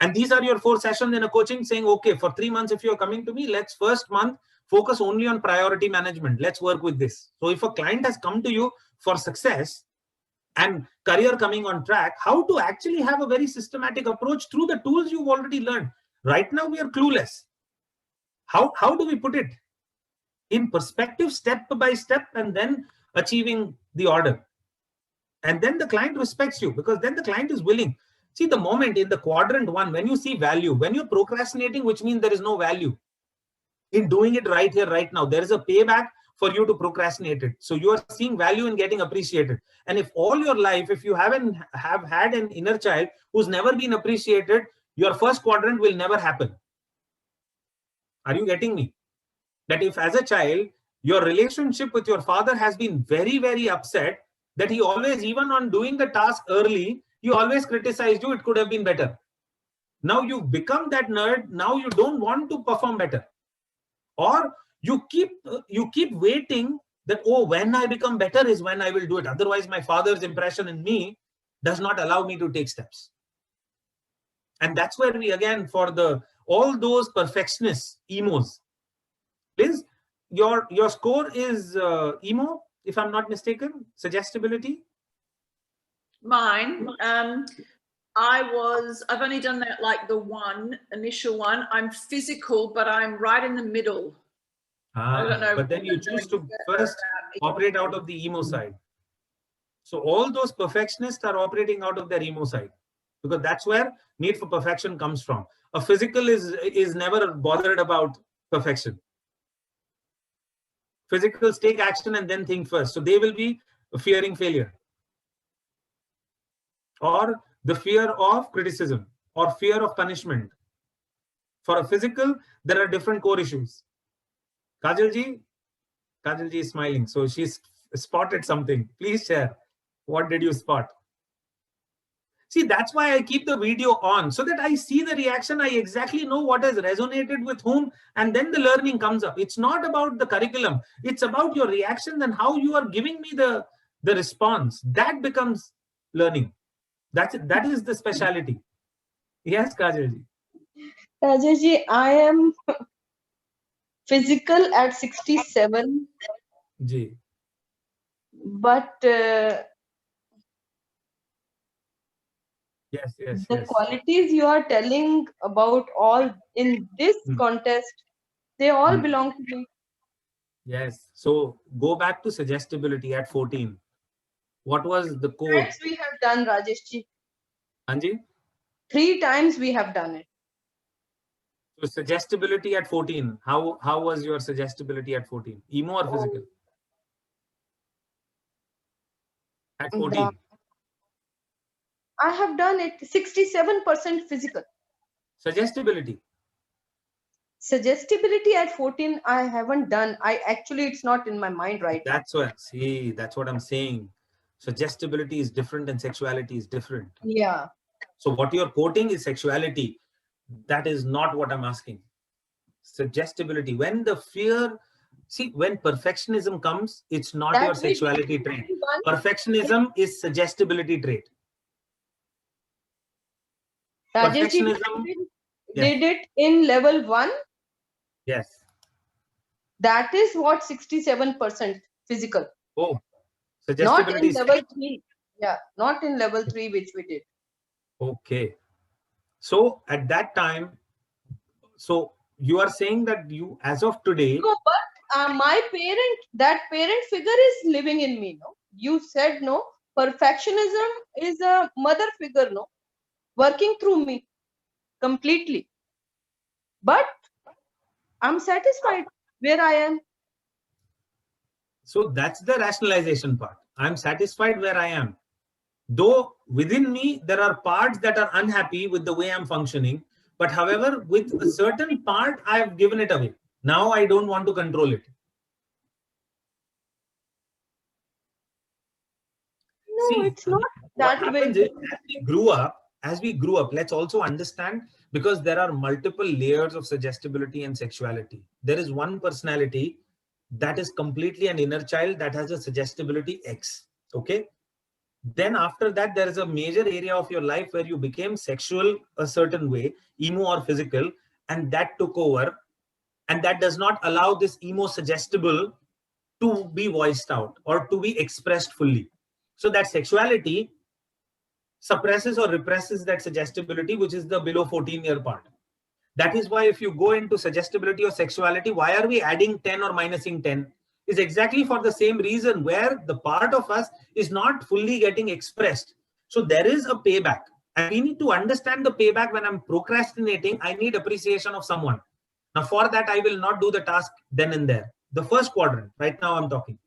And these are your 4 sessions in a coaching, saying, okay, for 3 months, if you're coming to me, let's first month focus only on priority management. Let's work with this. So if a client has come to you for success and career coming on track, how to actually have a very systematic approach through the tools you've already learned. Right now, we are clueless. How do we put it in perspective, step by step, and then achieving the order? And then the client respects you, because then the client is willing. See, the moment in the quadrant 1, when you see value, when you're procrastinating, which means there is no value in doing it right here, right now, there is a payback for you to procrastinate it. So you are seeing value in getting appreciated. And if all your life, if you have had an inner child who's never been appreciated, your first quadrant will never happen. Are you getting me? That if as a child, your relationship with your father has been very, very upset, that he always, even on doing the task early, he always criticized you, it could have been better. Now you've become that nerd. Now you don't want to perform better. Or you keep waiting that, oh, when I become better is when I will do it. Otherwise, my father's impression in me does not allow me to take steps. And that's where we, again, for all those perfectionists, emos, Liz, your score is emo, if I'm not mistaken, suggestibility. Mine, I've only done that like the initial one. I'm physical, but I'm right in the middle. I don't know. But then you choose to first operate out of the emo side. So all those perfectionists are operating out of their emo side, because that's where need for perfection comes from. A physical is never bothered about perfection. Physicals take action and then think first. So they will be fearing failure, or the fear of criticism, or fear of punishment. For a physical, there are different core issues. Kajalji is smiling. So she's spotted something. Please share. What did you spot? See, that's why I keep the video on, so that I see the reaction. I exactly know what has resonated with whom, and then the learning comes up. It's not about the curriculum. It's about your reaction and how you are giving me the response. That becomes learning. That is the speciality. Yes, Kajalji. Rajesh, I am physical at 67. Ji. But yes. The qualities you are telling about all in this contest, they all belong to me. Yes. So go back to suggestibility at 14. What was the core? 3 times we have done, Rajeshji. Anji? 3 times we have done it. So suggestibility at 14. How was your suggestibility at 14? Emo or physical? At 14. I have done it 67% physical. Suggestibility. Suggestibility at 14, I haven't done. It's not in my mind right now. That's what I'm saying. Suggestibility is different and sexuality is different. Yeah. So what you're quoting is sexuality. That is not what I'm asking. Suggestibility. When the fear, when perfectionism comes, it's not your sexuality trait. Perfectionism is suggestibility trait. Perfectionism did it in level 1. Yes. That is what 67% physical. Oh, not in level 3. Yeah, not in level 3, which we did. Okay. So at that time, so you are saying that you, as of today. No, but my that parent figure is living in me. No, you said no. Perfectionism is a mother figure. No, working through me completely. But I'm satisfied where I am. So that's the rationalization part. I'm satisfied where I am. Though within me, there are parts that are unhappy with the way I'm functioning. But however, with a certain part, I have given it away. Now I don't want to control it. No, it's not that way. As we grew up, let's also understand, because there are multiple layers of suggestibility and sexuality. There is one personality that is completely an inner child that has a suggestibility X. Okay. Then after that, there is a major area of your life where you became sexual a certain way, emo or physical, and that took over. And that does not allow this emo suggestible to be voiced out or to be expressed fully. So that sexuality suppresses or represses that suggestibility, which is the below 14-year part. That is why if you go into suggestibility or sexuality, why are we adding 10 or minusing 10? Is exactly for the same reason, where the part of us is not fully getting expressed. So there is a payback. And we need to understand the payback. When I'm procrastinating, I need appreciation of someone. Now for that, I will not do the task then and there. The first quadrant, right now I'm talking.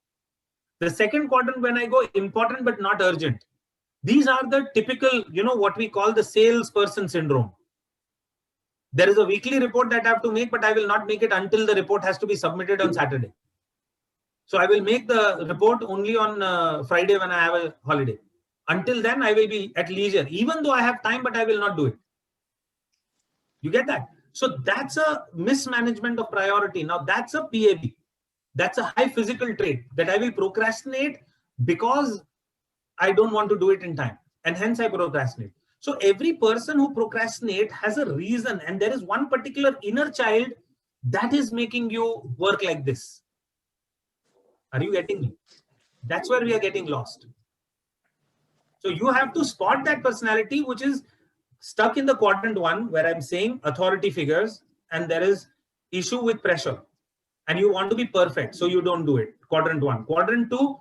The second quadrant, when I go important but not urgent. These are the typical, what we call the salesperson syndrome. There is a weekly report that I have to make, but I will not make it until the report has to be submitted on Saturday. So I will make the report only on Friday when I have a holiday. Until then, I will be at leisure, even though I have time, but I will not do it. You get that? So that's a mismanagement of priority. Now that's a PAB. That's a high physical trait, that I will procrastinate because I don't want to do it in time. And hence I procrastinate. So every person who procrastinates has a reason. And there is one particular inner child that is making you work like this. Are you getting me? That's where we are getting lost. So you have to spot that personality which is stuck in the quadrant 1, where I'm saying authority figures, and there is issue with pressure. and you want to be perfect, so you don't do it. Quadrant 1. Quadrant 2,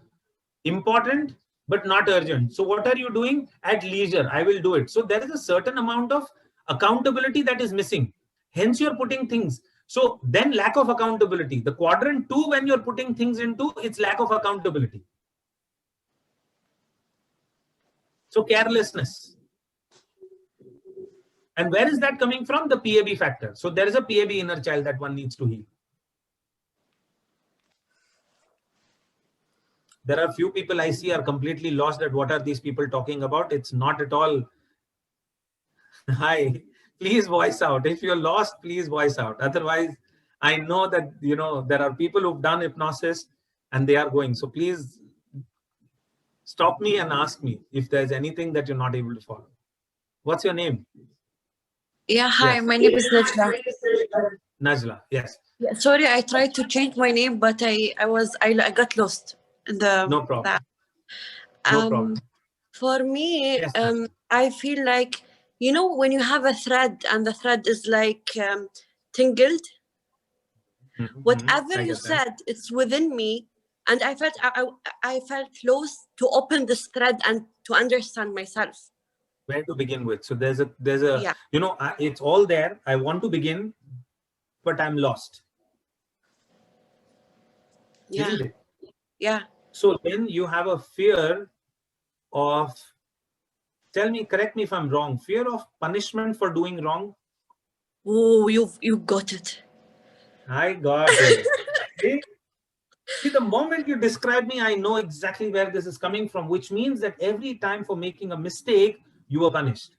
important but not urgent. So what are you doing? At leisure, I will do it. So there is a certain amount of accountability that is missing. Hence you're putting things. So then lack of accountability. The quadrant 2, when you're putting things into, it's lack of accountability. So carelessness. And where is that coming from? The PAB factor. So there is a PAB inner child that one needs to heal. There are few people I see are completely lost at what are these people talking about. It's not at all. Hi, please voice out. If you're lost, please voice out. Otherwise, I know that, you know, there are people who've done hypnosis and they are going. So please stop me and ask me if there's anything that you're not able to follow. What's your name? Yeah, hi, yes. My name is Najla. Najla, yes. Yeah, sorry, I tried to change my name, but I got lost in the. No problem. No problem. For me, yes, I feel like, you know, when you have a thread and the thread is like tangled, whatever you said, it's within me, and I felt I felt lost to open this thread and to understand myself. Where to begin with? So there's a yeah. You know, it's all there. I want to begin, but I'm lost. Yeah. Isn't it? Yeah. So then you have a fear of, tell me, correct me if I'm wrong, fear of punishment for doing wrong. Oh, you got it. I got it. See, the moment you describe me, I know exactly where this is coming from, which means that every time for making a mistake, you are punished.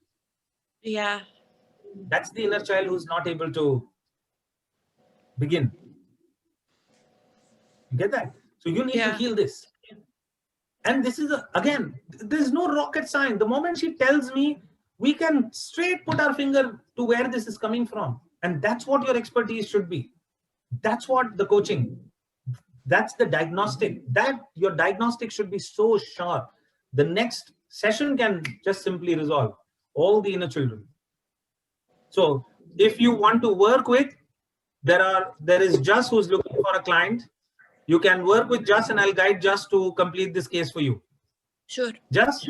Yeah. That's the inner child who's not able to begin. You get that? So you need to heal this. And this is, again, there's no rocket science. The moment she tells me, we can straight put our finger to where this is coming from. And that's what your expertise should be. That's what the coaching, that's the diagnostic. That your diagnostic should be so sharp. The next session can just simply resolve all the inner children. So if you want to work with, there is Just who's looking for a client. You can work with Just and I'll guide Just to complete this case for you. Sure. Just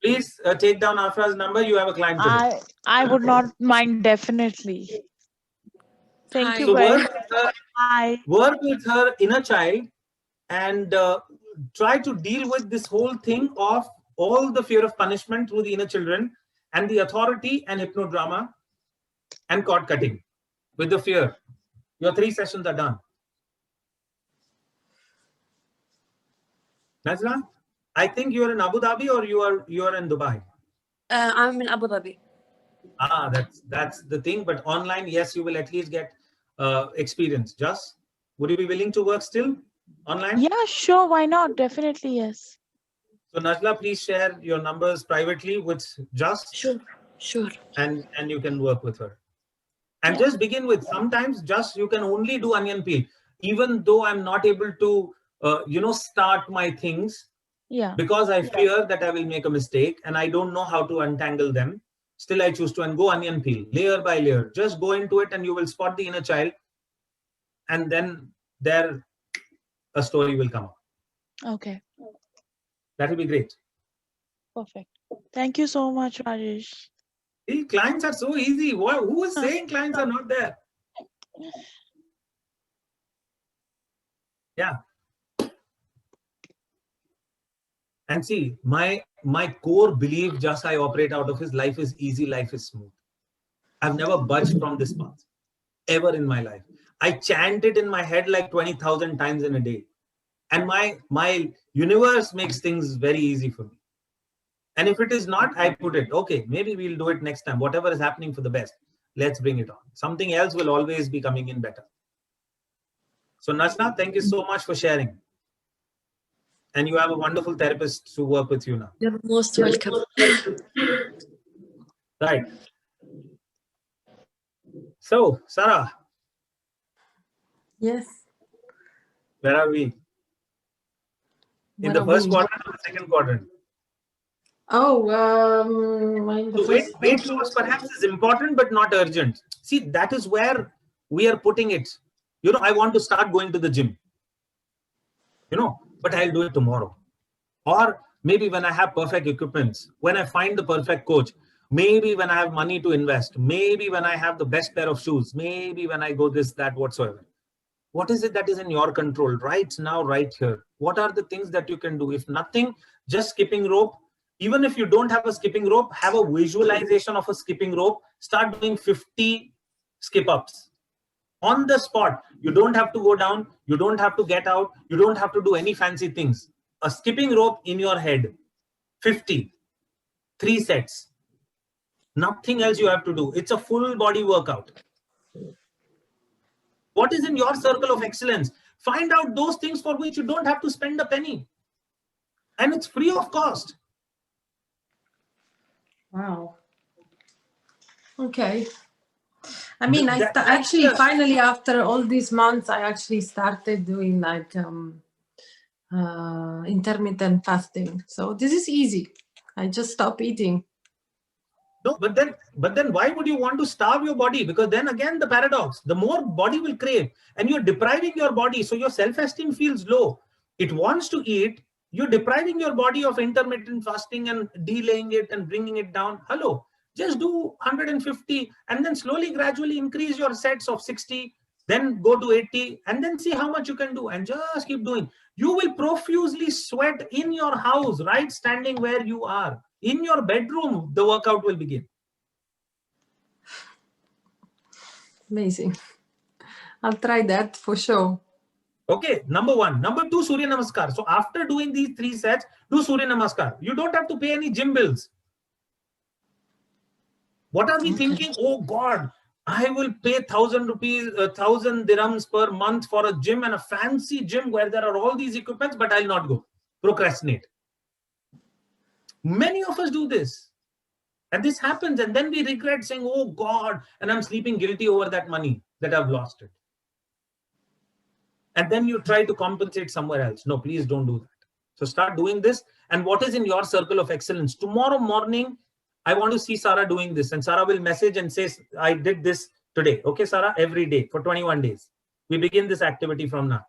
please take down Afra's number. You have a client today. I would not mind, definitely. Thank you very much. Work with her inner child and try to deal with this whole thing of all the fear of punishment through the inner children and the authority and hypnodrama and cord cutting with the fear. Your 3 sessions are done. Najla, I think you are in Abu Dhabi or you are in Dubai. I'm in Abu Dhabi. Ah, that's the thing. But online, yes, you will at least get experience. Just would you be willing to work still online? Yeah, sure. Why not? Definitely, yes. So Najla, please share your numbers privately with Just. Sure. And you can work with her. And just begin with, sometimes Just you can only do onion peel. Even though I'm not able to, start my things. Yeah. Because I fear that I will make a mistake and I don't know how to untangle them. Still, I choose to and go onion peel, layer by layer. Just go into it and you will spot the inner child. And then there a story will come up. Okay. That will be great. Perfect. Thank you so much, Rajesh. See, clients are so easy. Who is saying clients are not there? Yeah. And see, my core belief, just I operate out of his life is easy, life is smooth. I've never budged from this path, ever in my life. I chant it in my head like 20,000 times in a day. And my universe makes things very easy for me. And if it is not, I put it, okay, maybe we'll do it next time. Whatever is happening for the best, let's bring it on. Something else will always be coming in better. So Najla, thank you so much for sharing. And you have a wonderful therapist to work with you now. You're most welcome. Right. So, Sarah. Yes. Where are we? In the first quadrant or the second quadrant? Oh, so weight loss perhaps is important but not urgent. See, that is where we are putting it. You know, I want to start going to the gym, you know, but I'll do it tomorrow. Or maybe when I have perfect equipments, when I find the perfect coach, maybe when I have money to invest, maybe when I have the best pair of shoes, maybe when I go this, that, whatsoever. What is it that is in your control right now, right here? What are the things that you can do? If nothing, just skipping rope. Even if you don't have a skipping rope, have a visualization of a skipping rope. Start doing 50 skip ups on the spot. You don't have to go down. You don't have to get out. You don't have to do any fancy things. A skipping rope in your head, 50, 3 sets. Nothing else you have to do. It's a full body workout. What is in your circle of excellence? Find out those things for which you don't have to spend a penny. And it's free of cost. Wow. Okay. I mean, finally, after all these months, I actually started doing like intermittent fasting. So this is easy. I just stop eating. No, but then why would you want to starve your body? Because then again, the paradox, the more body will crave and you're depriving your body. So your self-esteem feels low. It wants to eat. You're depriving your body of intermittent fasting and delaying it and bringing it down. Hello, just do 150 and then slowly, gradually increase your sets of 60, then go to 80 and then see how much you can do and just keep doing. You will profusely sweat in your house, right? Standing where you are. In your bedroom, the workout will begin. Amazing. I'll try that for sure. Okay, number 1. Number 2, Surya Namaskar. So after doing these 3 sets, do Surya Namaskar. You don't have to pay any gym bills. What are we thinking? Oh God, I will pay 1,000 rupees, 1,000 dirhams per month for a gym and a fancy gym where there are all these equipments, but I'll not go. Procrastinate. Many of us do this. And this happens, and then we regret saying, oh God, and I'm sleeping guilty over that money that I've lost it. And then you try to compensate somewhere else. No, please don't do that. So start doing this. And what is in your circle of excellence? Tomorrow morning, I want to see Sarah doing this. And Sarah will message and say, I did this today. Okay, Sarah, every day for 21 days. We begin this activity from now.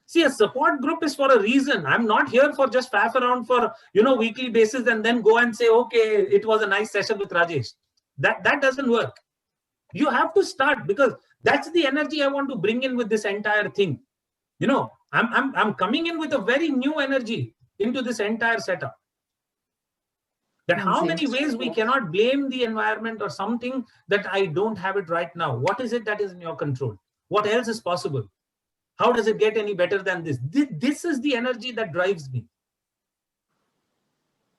See, a support group is for a reason. I'm not here for just faff around for, weekly basis and then go and say, okay, it was a nice session with Rajesh. That doesn't work. You have to start, because that's the energy I want to bring in with this entire thing. I'm coming in with a very new energy into this entire setup. That how many ways we cannot blame the environment or something that I don't have it right now. What is it that is in your control? What else is possible? How does it get any better than this? This is the energy that drives me.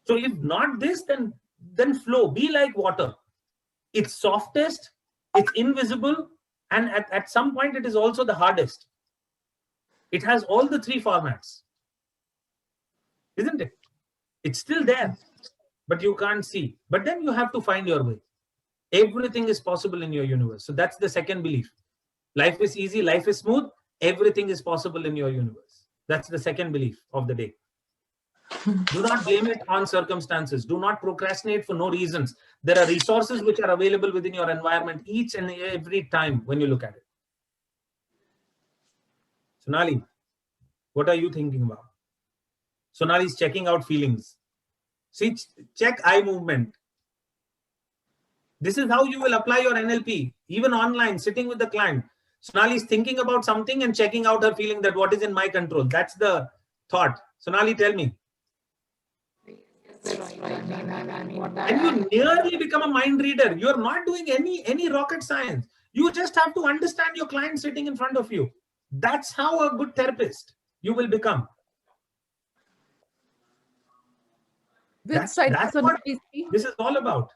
So if not this, then flow. Be like water. It's softest, it's invisible, and at some point it is also the hardest. It has all the 3 formats. Isn't it? It's still there, but you can't see. But then you have to find your way. Everything is possible in your universe. So that's the second belief. Life is easy, life is smooth. Everything is possible in your universe. That's the second belief of the day. Do not blame it on circumstances. Do not procrastinate for no reasons. There are resources which are available within your environment each and every time when you look at it. Sonali, what are you thinking about? Sonali is checking out feelings. See, check eye movement. This is how you will apply your NLP, even online, sitting with the client. Sonali is thinking about something and checking out her feeling that what is in my control. That's the thought. Sonali, tell me. And you nearly become a mind reader. You're not doing any rocket science. You just have to understand your client sitting in front of you. That's how a good therapist you will become. That's what this is all about.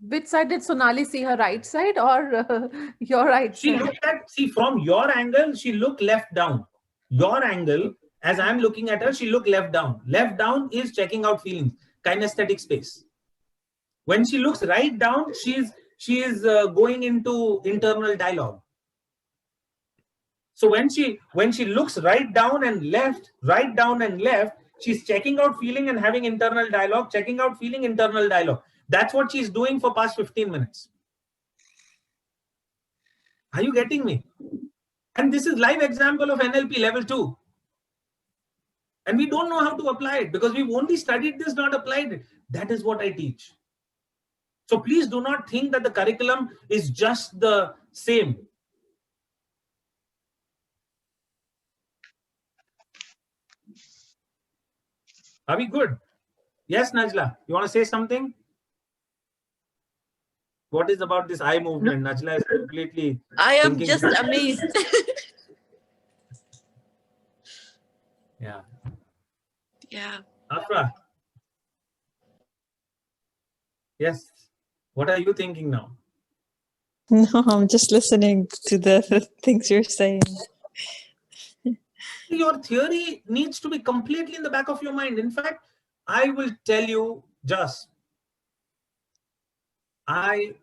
Which side did Sonali see? Her right side or your right side? She looked at, from your angle, she looked left down. Your angle, as I'm looking at her, she looked left down. Left down is checking out feelings, kinesthetic space. When she looks right down, she is going into internal dialogue. So when she looks right down and left, she's checking out feeling and having internal dialogue, checking out feeling, internal dialogue. That's what she's doing for past 15 minutes. Are you getting me? And this is live example of NLP level 2. And we don't know how to apply it because we've only studied this, not applied it. That is what I teach. So please do not think that the curriculum is just the same. Are we good? Yes, Najla, you want to say something? What is about this eye movement? No. Najla is completely... I am just amazed. Yeah. Yeah. Afra. Yes. What are you thinking now? No, I'm just listening to the things you're saying. Your theory needs to be completely in the back of your mind. In fact, I will tell you just, I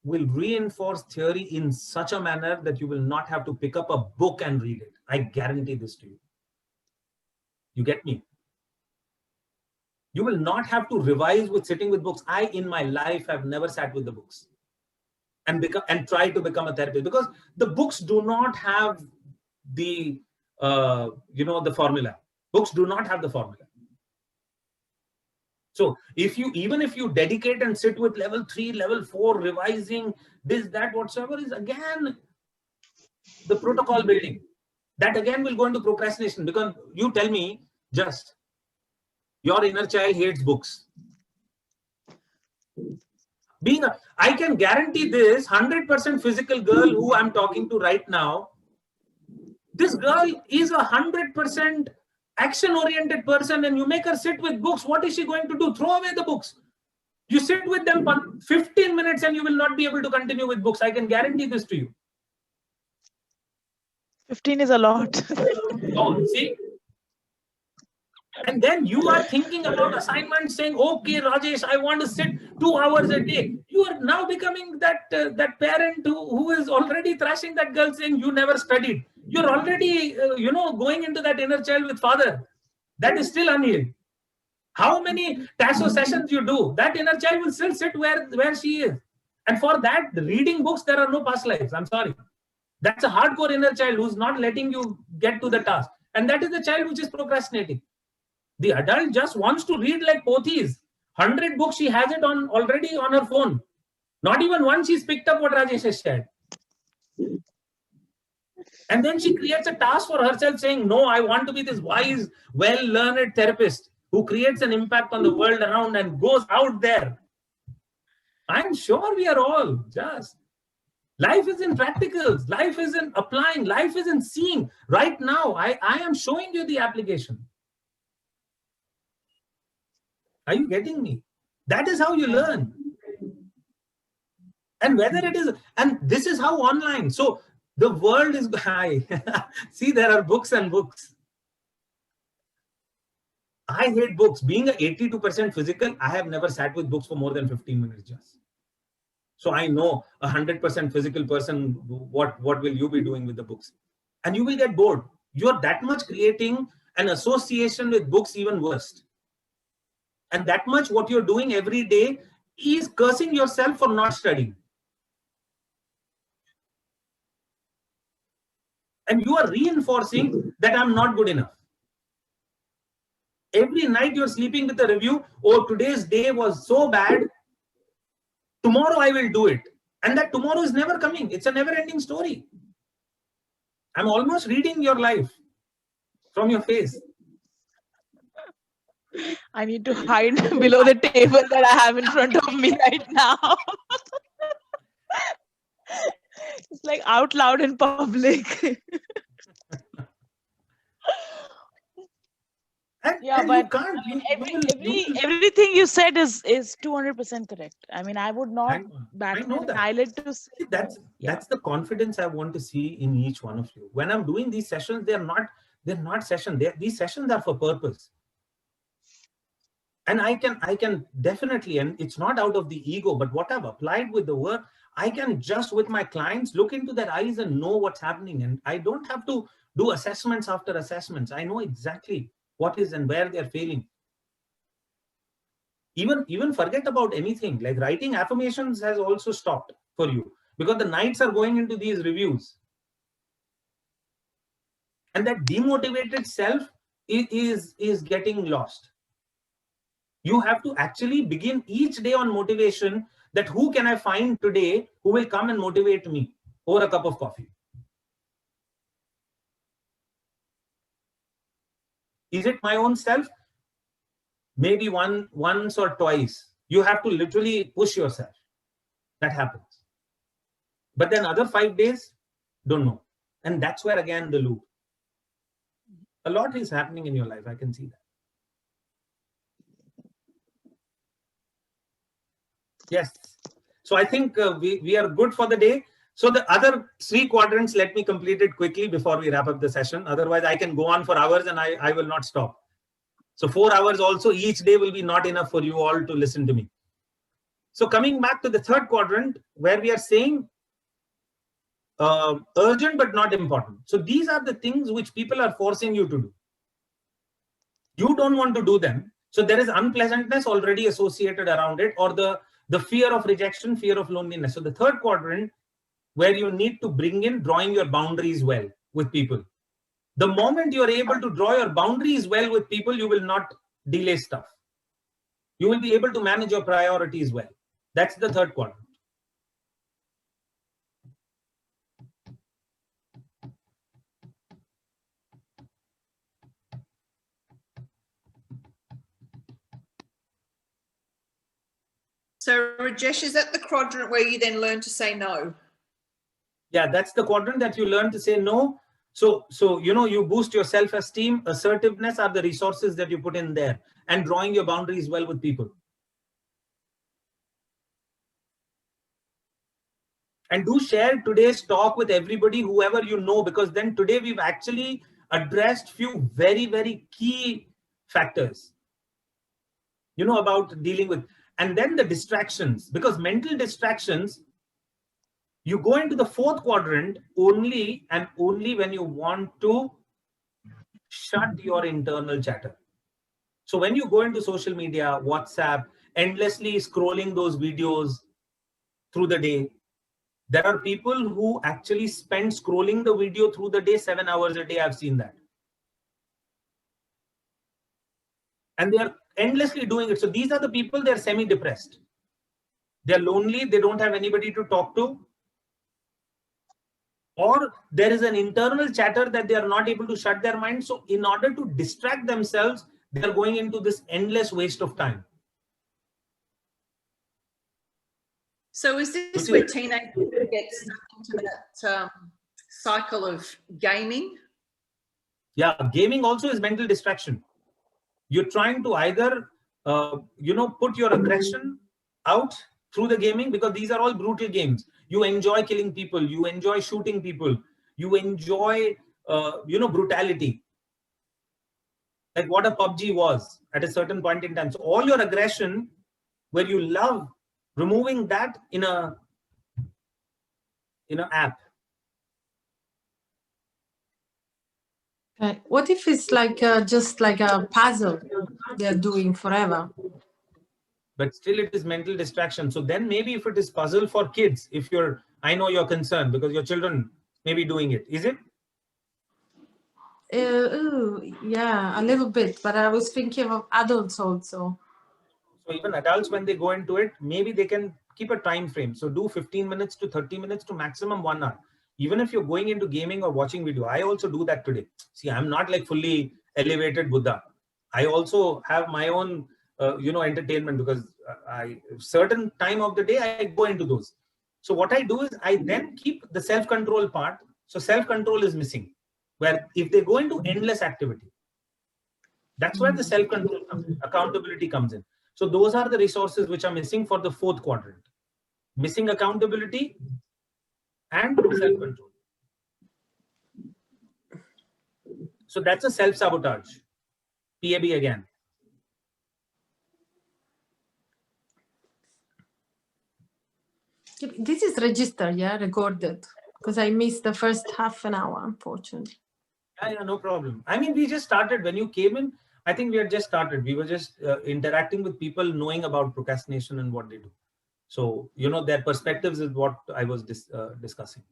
will reinforce theory in such a manner that you will not have to pick up a book and read it. I guarantee this to you. You get me? You will not have to revise with sitting with books. I, in my life, have never sat with the books and try to become a therapist, because the books do not have the the formula. Books do not have the formula. So even if you dedicate and sit with level 3, level 4, revising this, that, whatsoever, is again the protocol building. That again will go into procrastination, because you tell me, just your inner child hates books. I can guarantee this, 100% physical girl who I'm talking to right now, this girl is 100% action-oriented person, and you make her sit with books. What is she going to do? Throw away the books. You sit with them for 15 minutes and you will not be able to continue with books. I can guarantee this to you. 15 is a lot. Oh, see? And then you are thinking about assignments, saying, okay, Rajesh, I want to sit 2 hours a day. You are now becoming that parent who is already thrashing that girl, saying you never studied. You're already, going into that inner child with father. That is still unhealed. How many tasso sessions you do, that inner child will still sit where she is. And for that, reading books, there are no past lives. I'm sorry. That's a hardcore inner child who's not letting you get to the task. And that is the child which is procrastinating. The adult just wants to read like Pothis. 100 books, she has it already on her phone. Not even one she's picked up what Rajesh has shared. And then she creates a task for herself, saying, no, I want to be this wise, well-learned therapist who creates an impact on the world around and goes out there. I'm sure we are all just... Life is in practicals. Life is in applying. Life is in seeing. Right now, I am showing you the application. Are you getting me? That is how you learn. And whether it is, and this is how online. So the world is high. See, there are books and books. I hate books. Being an 82% physical, I have never sat with books for more than 15 minutes just. So I know 100% physical person, what will you be doing with the books? And you will get bored. You're that much creating an association with books, even worse. And that much what you're doing every day is cursing yourself for not studying. And you are reinforcing that I'm not good enough. Every night you're sleeping with a review, oh, today's day was so bad, tomorrow I will do it. And that tomorrow is never coming. It's a never-ending story. I'm almost reading your life from your face. I need to hide below the table that I have in front of me right now. It's like out loud in public. Yeah, but everything you said is 200% correct. I mean, I would not bat an eyelid to say. That's the confidence I want to see in each one of you. When I'm doing these sessions, they're not sessions. These sessions are for purpose. And I can definitely, and it's not out of the ego, but what I've applied with the work, I can just with my clients look into their eyes and know what's happening. And I don't have to do assessments after assessments. I know exactly what is and where they're failing. Even forget about anything, like writing affirmations has also stopped for you because the nights are going into these reviews. And that demotivated self is getting lost. You have to actually begin each day on motivation, that who can I find today who will come and motivate me over a cup of coffee? Is it my own self? Maybe once or twice. You have to literally push yourself. That happens. But then other 5 days, don't know. And that's where again the loop. A lot is happening in your life. I can see that. Yes. So I think we are good for the day. So the other 3 quadrants, let me complete it quickly before we wrap up the session. Otherwise, I can go on for hours and I will not stop. So 4 hours also each day will be not enough for you all to listen to me. So coming back to the 3rd quadrant, where we are saying urgent but not important. So these are the things which people are forcing you to do. You don't want to do them. So there is unpleasantness already associated around it, or the fear of rejection, fear of loneliness. So the 3rd quadrant, where you need to bring in drawing your boundaries well with people. The moment you are able to draw your boundaries well with people, you will not delay stuff. You will be able to manage your priorities well. That's the 3rd quadrant. So Rajesh, is that the quadrant where you then learn to say no? Yeah, that's the quadrant that you learn to say no. So you boost your self-esteem. Assertiveness are the resources that you put in there, and drawing your boundaries well with people. And do share today's talk with everybody, whoever you know, because then today we've actually addressed few very, very key factors, about dealing with. And then the distractions, because mental distractions, you go into the 4th quadrant only and only when you want to shut your internal chatter. So when you go into social media, WhatsApp, endlessly scrolling those videos through the day, there are people who actually spend scrolling the video through the day 7 hours a day. I've seen that. And they are endlessly doing it. So these are the people, they're semi-depressed. They're lonely. They don't have anybody to talk to. Or there is an internal chatter that they are not able to shut their mind. So in order to distract themselves, they are going into this endless waste of time. So is this where teenagers get stuck into that cycle of gaming? Yeah, gaming also is mental distraction. You're trying to either, put your aggression out through the gaming, because these are all brutal games. You enjoy killing people. You enjoy shooting people. You enjoy, brutality. Like what a PUBG was at a certain point in time. So all your aggression, where you love, removing that in a app. What if it's like just like a puzzle they're doing forever? But still it is mental distraction. So then maybe if it is puzzle for kids, I know you're concerned because your children may be doing it. Is it? Yeah, a little bit, but I was thinking of adults also. So even adults, when they go into it, maybe they can keep a time frame. So do 15 minutes to 30 minutes to maximum 1 hour. Even if you're going into gaming or watching video, I also do that today. See, I'm not like fully elevated Buddha. I also have my own, entertainment, because certain time of the day, I go into those. So what I do is I then keep the self-control part. So self-control is missing, where if they go into endless activity, that's where the self-control comes in, accountability comes in. So those are the resources which are missing for the 4th quadrant. Missing accountability and self-control. So that's a self-sabotage. PAB again. This is registered, yeah, recorded, because I missed the first half an hour, unfortunately. Yeah, no problem. I mean, we just started when you came in. I think we had just started. We were just interacting with people, knowing about procrastination and what they do. So, their perspectives is what I was discussing.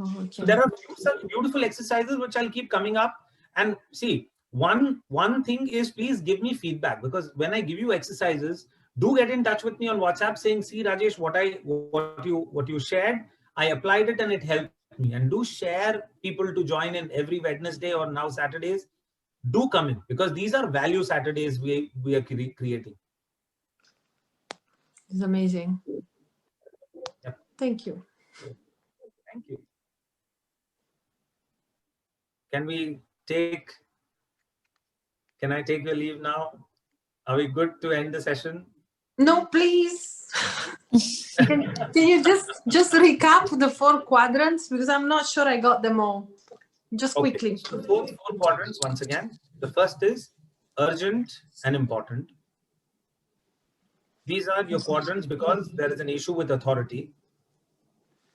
Oh, okay. So there are such beautiful exercises which I'll keep coming up. And see, one thing is, please give me feedback, because when I give you exercises, do get in touch with me on WhatsApp saying, see Rajesh, what you shared, I applied it and it helped me. And do share people to join in every Wednesday or now Saturdays. Do come in, because these are value Saturdays we are creating. It's amazing. Yep. Thank you. Thank you. Can I take your leave now? Are we good to end the session? No, please. Can you just recap the 4 quadrants, because I'm not sure I got them all. Just quickly. So the 4 quadrants, once again, the first is urgent and important. These are your quadrants because there is an issue with authority,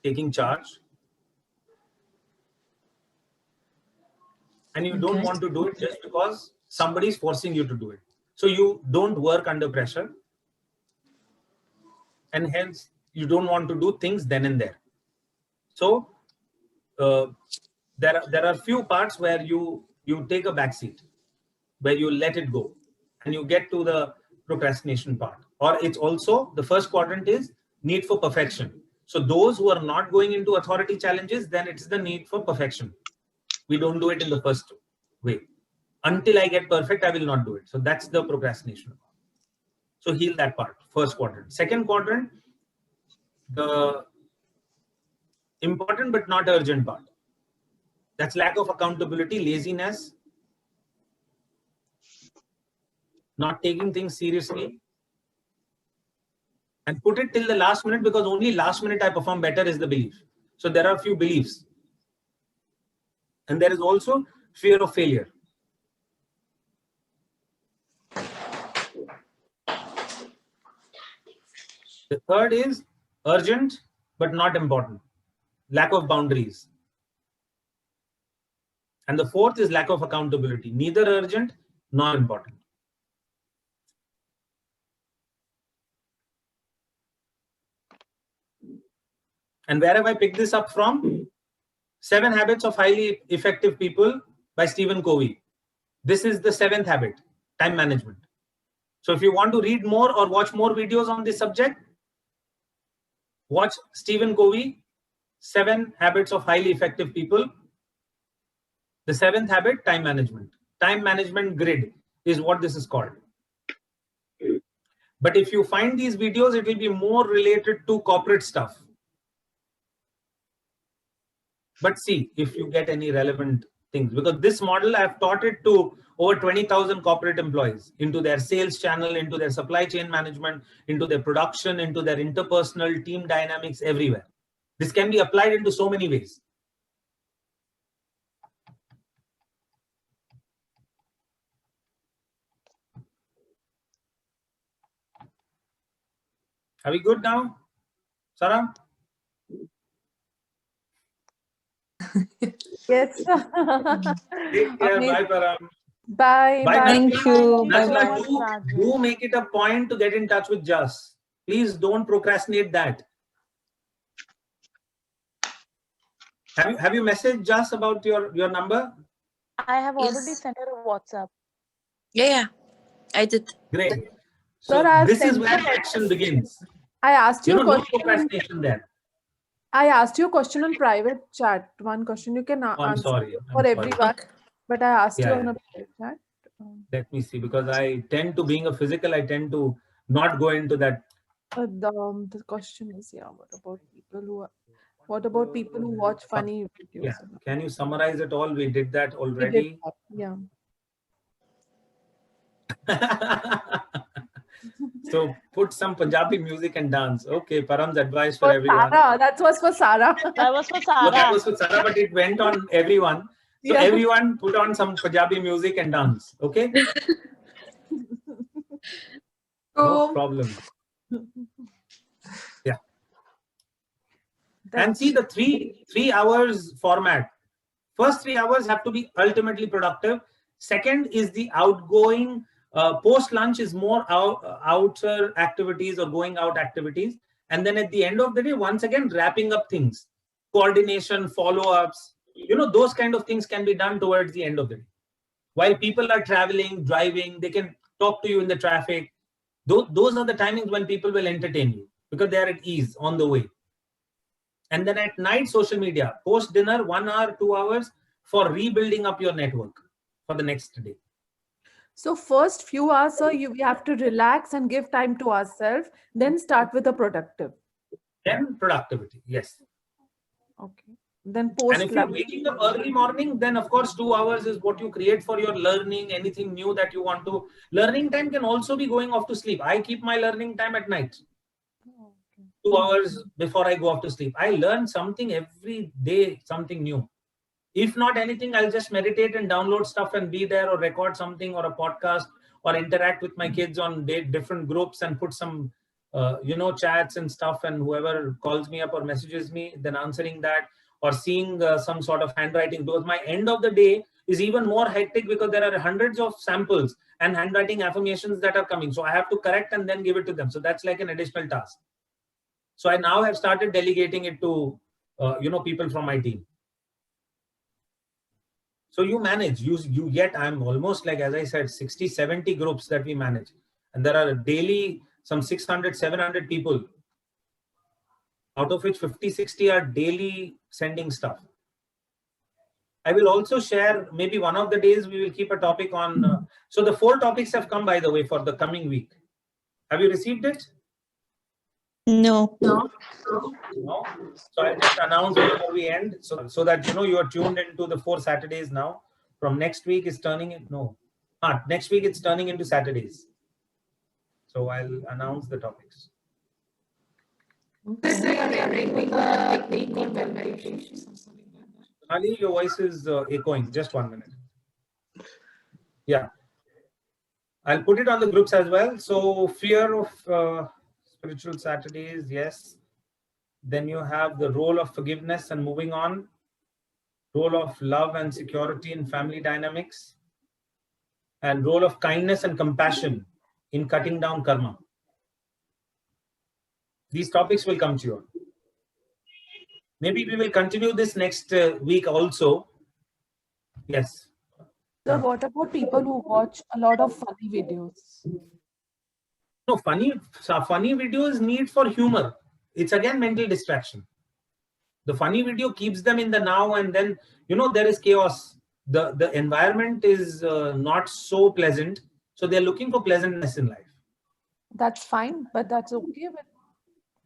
taking charge. And you don't want to do it just because somebody is forcing you to do it. So you don't work under pressure. And hence, you don't want to do things then and there. So there are few parts where you take a back seat, where you let it go, and you get to the procrastination part. Or it's also, the first quadrant is need for perfection. So those who are not going into authority challenges, then it's the need for perfection. We don't do it in the first way. Until I get perfect, I will not do it. So that's the procrastination. So heal that part, first quadrant. Second quadrant, the important but not urgent part. That's lack of accountability, laziness, not taking things seriously, and put it till the last minute, because only last minute I perform better is the belief. So there are a few beliefs. And there is also fear of failure. The third is urgent but not important, lack of boundaries. And the fourth is lack of accountability, neither urgent nor important. And where have I picked this up from? 7 Habits of Highly Effective People by Stephen Covey. This is the 7th habit, time management. So if you want to read more or watch more videos on this subject, watch Stephen Covey, 7 Habits of Highly Effective People. The 7th habit, time management. Time management grid is what this is called. But if you find these videos, it will be more related to corporate stuff. But see if you get any relevant things, because this model, I've taught it to over 20,000 corporate employees, into their sales channel, into their supply chain management, into their production, into their interpersonal team dynamics, everywhere. This can be applied into so many ways. Are we good now, Sarah? Yes. Take care. Bye, Param. Bye. Bye. Thank you. Najla, do make it a point to get in touch with Jas. Please don't procrastinate that. Have you messaged Jas about your number? I have already sent her a WhatsApp. Yeah, I did. Great. So this is where action begins. I asked you a no question. procrastination there. I asked you a question on private chat. One question you can answer for everyone, but I asked you on a private chat. Let me see, because I tend to, being a physical, I tend to not go into that. The question is, what about people who watch funny videos? Yeah. Can you summarize it all? We did that already. Yeah. So put some Punjabi music and dance. Okay, Param's advice for everyone. Sarah. That was for Sarah. That was for Sarah. That was for Sarah, but it went on everyone. So everyone put on some Punjabi music and dance. Okay. No problem. Yeah. And see the three hours format. First 3 hours have to be ultimately productive. Second is the outgoing. Post lunch is more outer activities or going out activities. And then at the end of the day, once again, wrapping up things. coordination, follow-ups, those kind of things can be done towards the end of the day. While people are traveling, driving, they can talk to you in the traffic. Those are the timings when people will entertain you because they are at ease on the way. And then at night, social media, post dinner, 1 hour, 2 hours for rebuilding up your network for the next day. So first few hours, sir, we have to relax and give time to ourselves, then start with the productive. Then productivity, yes. Okay. Then post. And if you're waking up early morning, then of course 2 hours is what you create for your learning, anything new that you want to. Learning time can also be going off to sleep. I keep my learning time at night. 2 hours before I go off to sleep. I learn something every day, something new. If not anything, I'll just meditate and download stuff and be there, or record something or a podcast, or interact with my kids on different groups and put some, chats and stuff, and whoever calls me up or messages me, then answering that, or seeing some sort of handwriting, because my end of the day is even more hectic because there are hundreds of samples and handwriting affirmations that are coming. So I have to correct and then give it to them. So that's like an additional task. So I now have started delegating it to, people from my team. So you manage, you get, I'm almost like, as I said, 60, 70 groups that we manage. And there are daily some 600, 700 people, out of which 50, 60 are daily sending stuff. I will also share, maybe one of the days we will keep a topic on, so the 4 topics have come, by the way, for the coming week. Have you received it? No. No. So I'll just announce before we end, so that you are tuned into the 4 Saturdays now. From next week is turning it. Next week it's turning into Saturdays. So I'll announce the topics. Ali, your voice is echoing. Just 1 minute. Yeah, I'll put it on the groups as well. So fear of spiritual Saturdays, yes. Then you have the role of forgiveness and moving on, role of love and security in family dynamics, and role of kindness and compassion in cutting down karma. These topics will come to you. Maybe we will continue this next week also. Yes. So what about people who watch a lot of funny videos? No, funny videos need for humor. It's again mental distraction. The funny video keeps them in the now, and then there is chaos. The environment is not so pleasant, so they're looking for pleasantness in life. That's fine, but that's okay with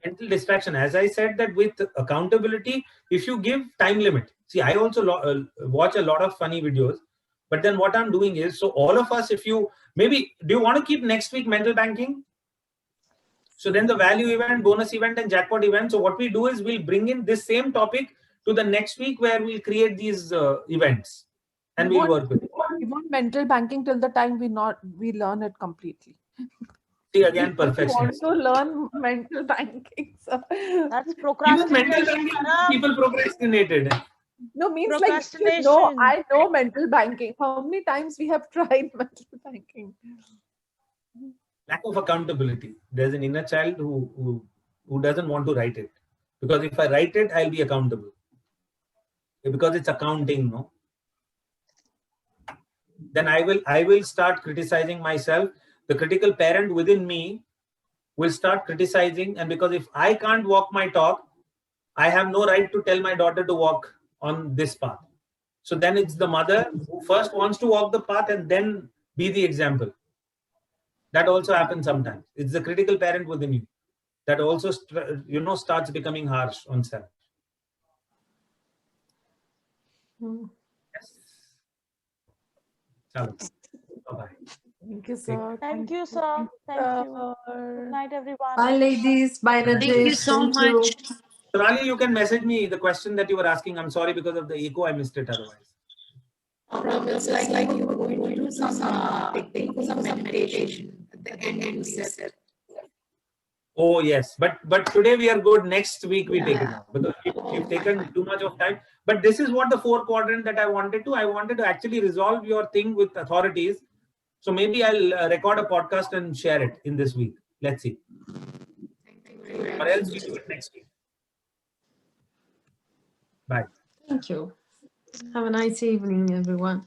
mental distraction. As I said, that with accountability, if you give time limit. See, I also watch a lot of funny videos, but then what I'm doing is, so all of us, if you maybe, do you want to keep next week mental banking? So then the value event, bonus event, and jackpot event. So what we do is we'll bring in this same topic to the next week, where we'll create these events and we'll work with it. We want mental banking till the time we learn it completely. See, again, perfection. We want to learn mental banking. So. That's procrastination. Even mental banking, people procrastinated. No, means like, no, I know mental banking. How many times we have tried mental banking? Lack of accountability. There's an inner child who doesn't want to write it, because if I write it, I'll be accountable. Because it's accounting, no. Then I will start criticizing myself. The critical parent within me will start criticizing, and because if I can't walk my talk, I have no right to tell my daughter to walk on this path. So then it's the mother who first wants to walk the path and then be the example. That also happens sometimes. It's the critical parent within you that also starts becoming harsh on self. Yes. Bye-bye. Thank you, sir. Thank you, sir. Thank you. Good night, everyone. Bye, ladies. Bye, Rajesh. Thank you so much. Rani, you can message me the question that you were asking. I'm sorry, because of the echo, I missed it otherwise. It's like you were going to do some meditation at the end and set. Oh yes, but today we are good. Next week we take it now, because we've taken too much of time. But this is what the 4 quadrant that I wanted to actually resolve your thing with authorities. So maybe I'll record a podcast and share it in this week. Let's see. Or else we do it next week. Bye. Thank you. Have a nice evening, everyone.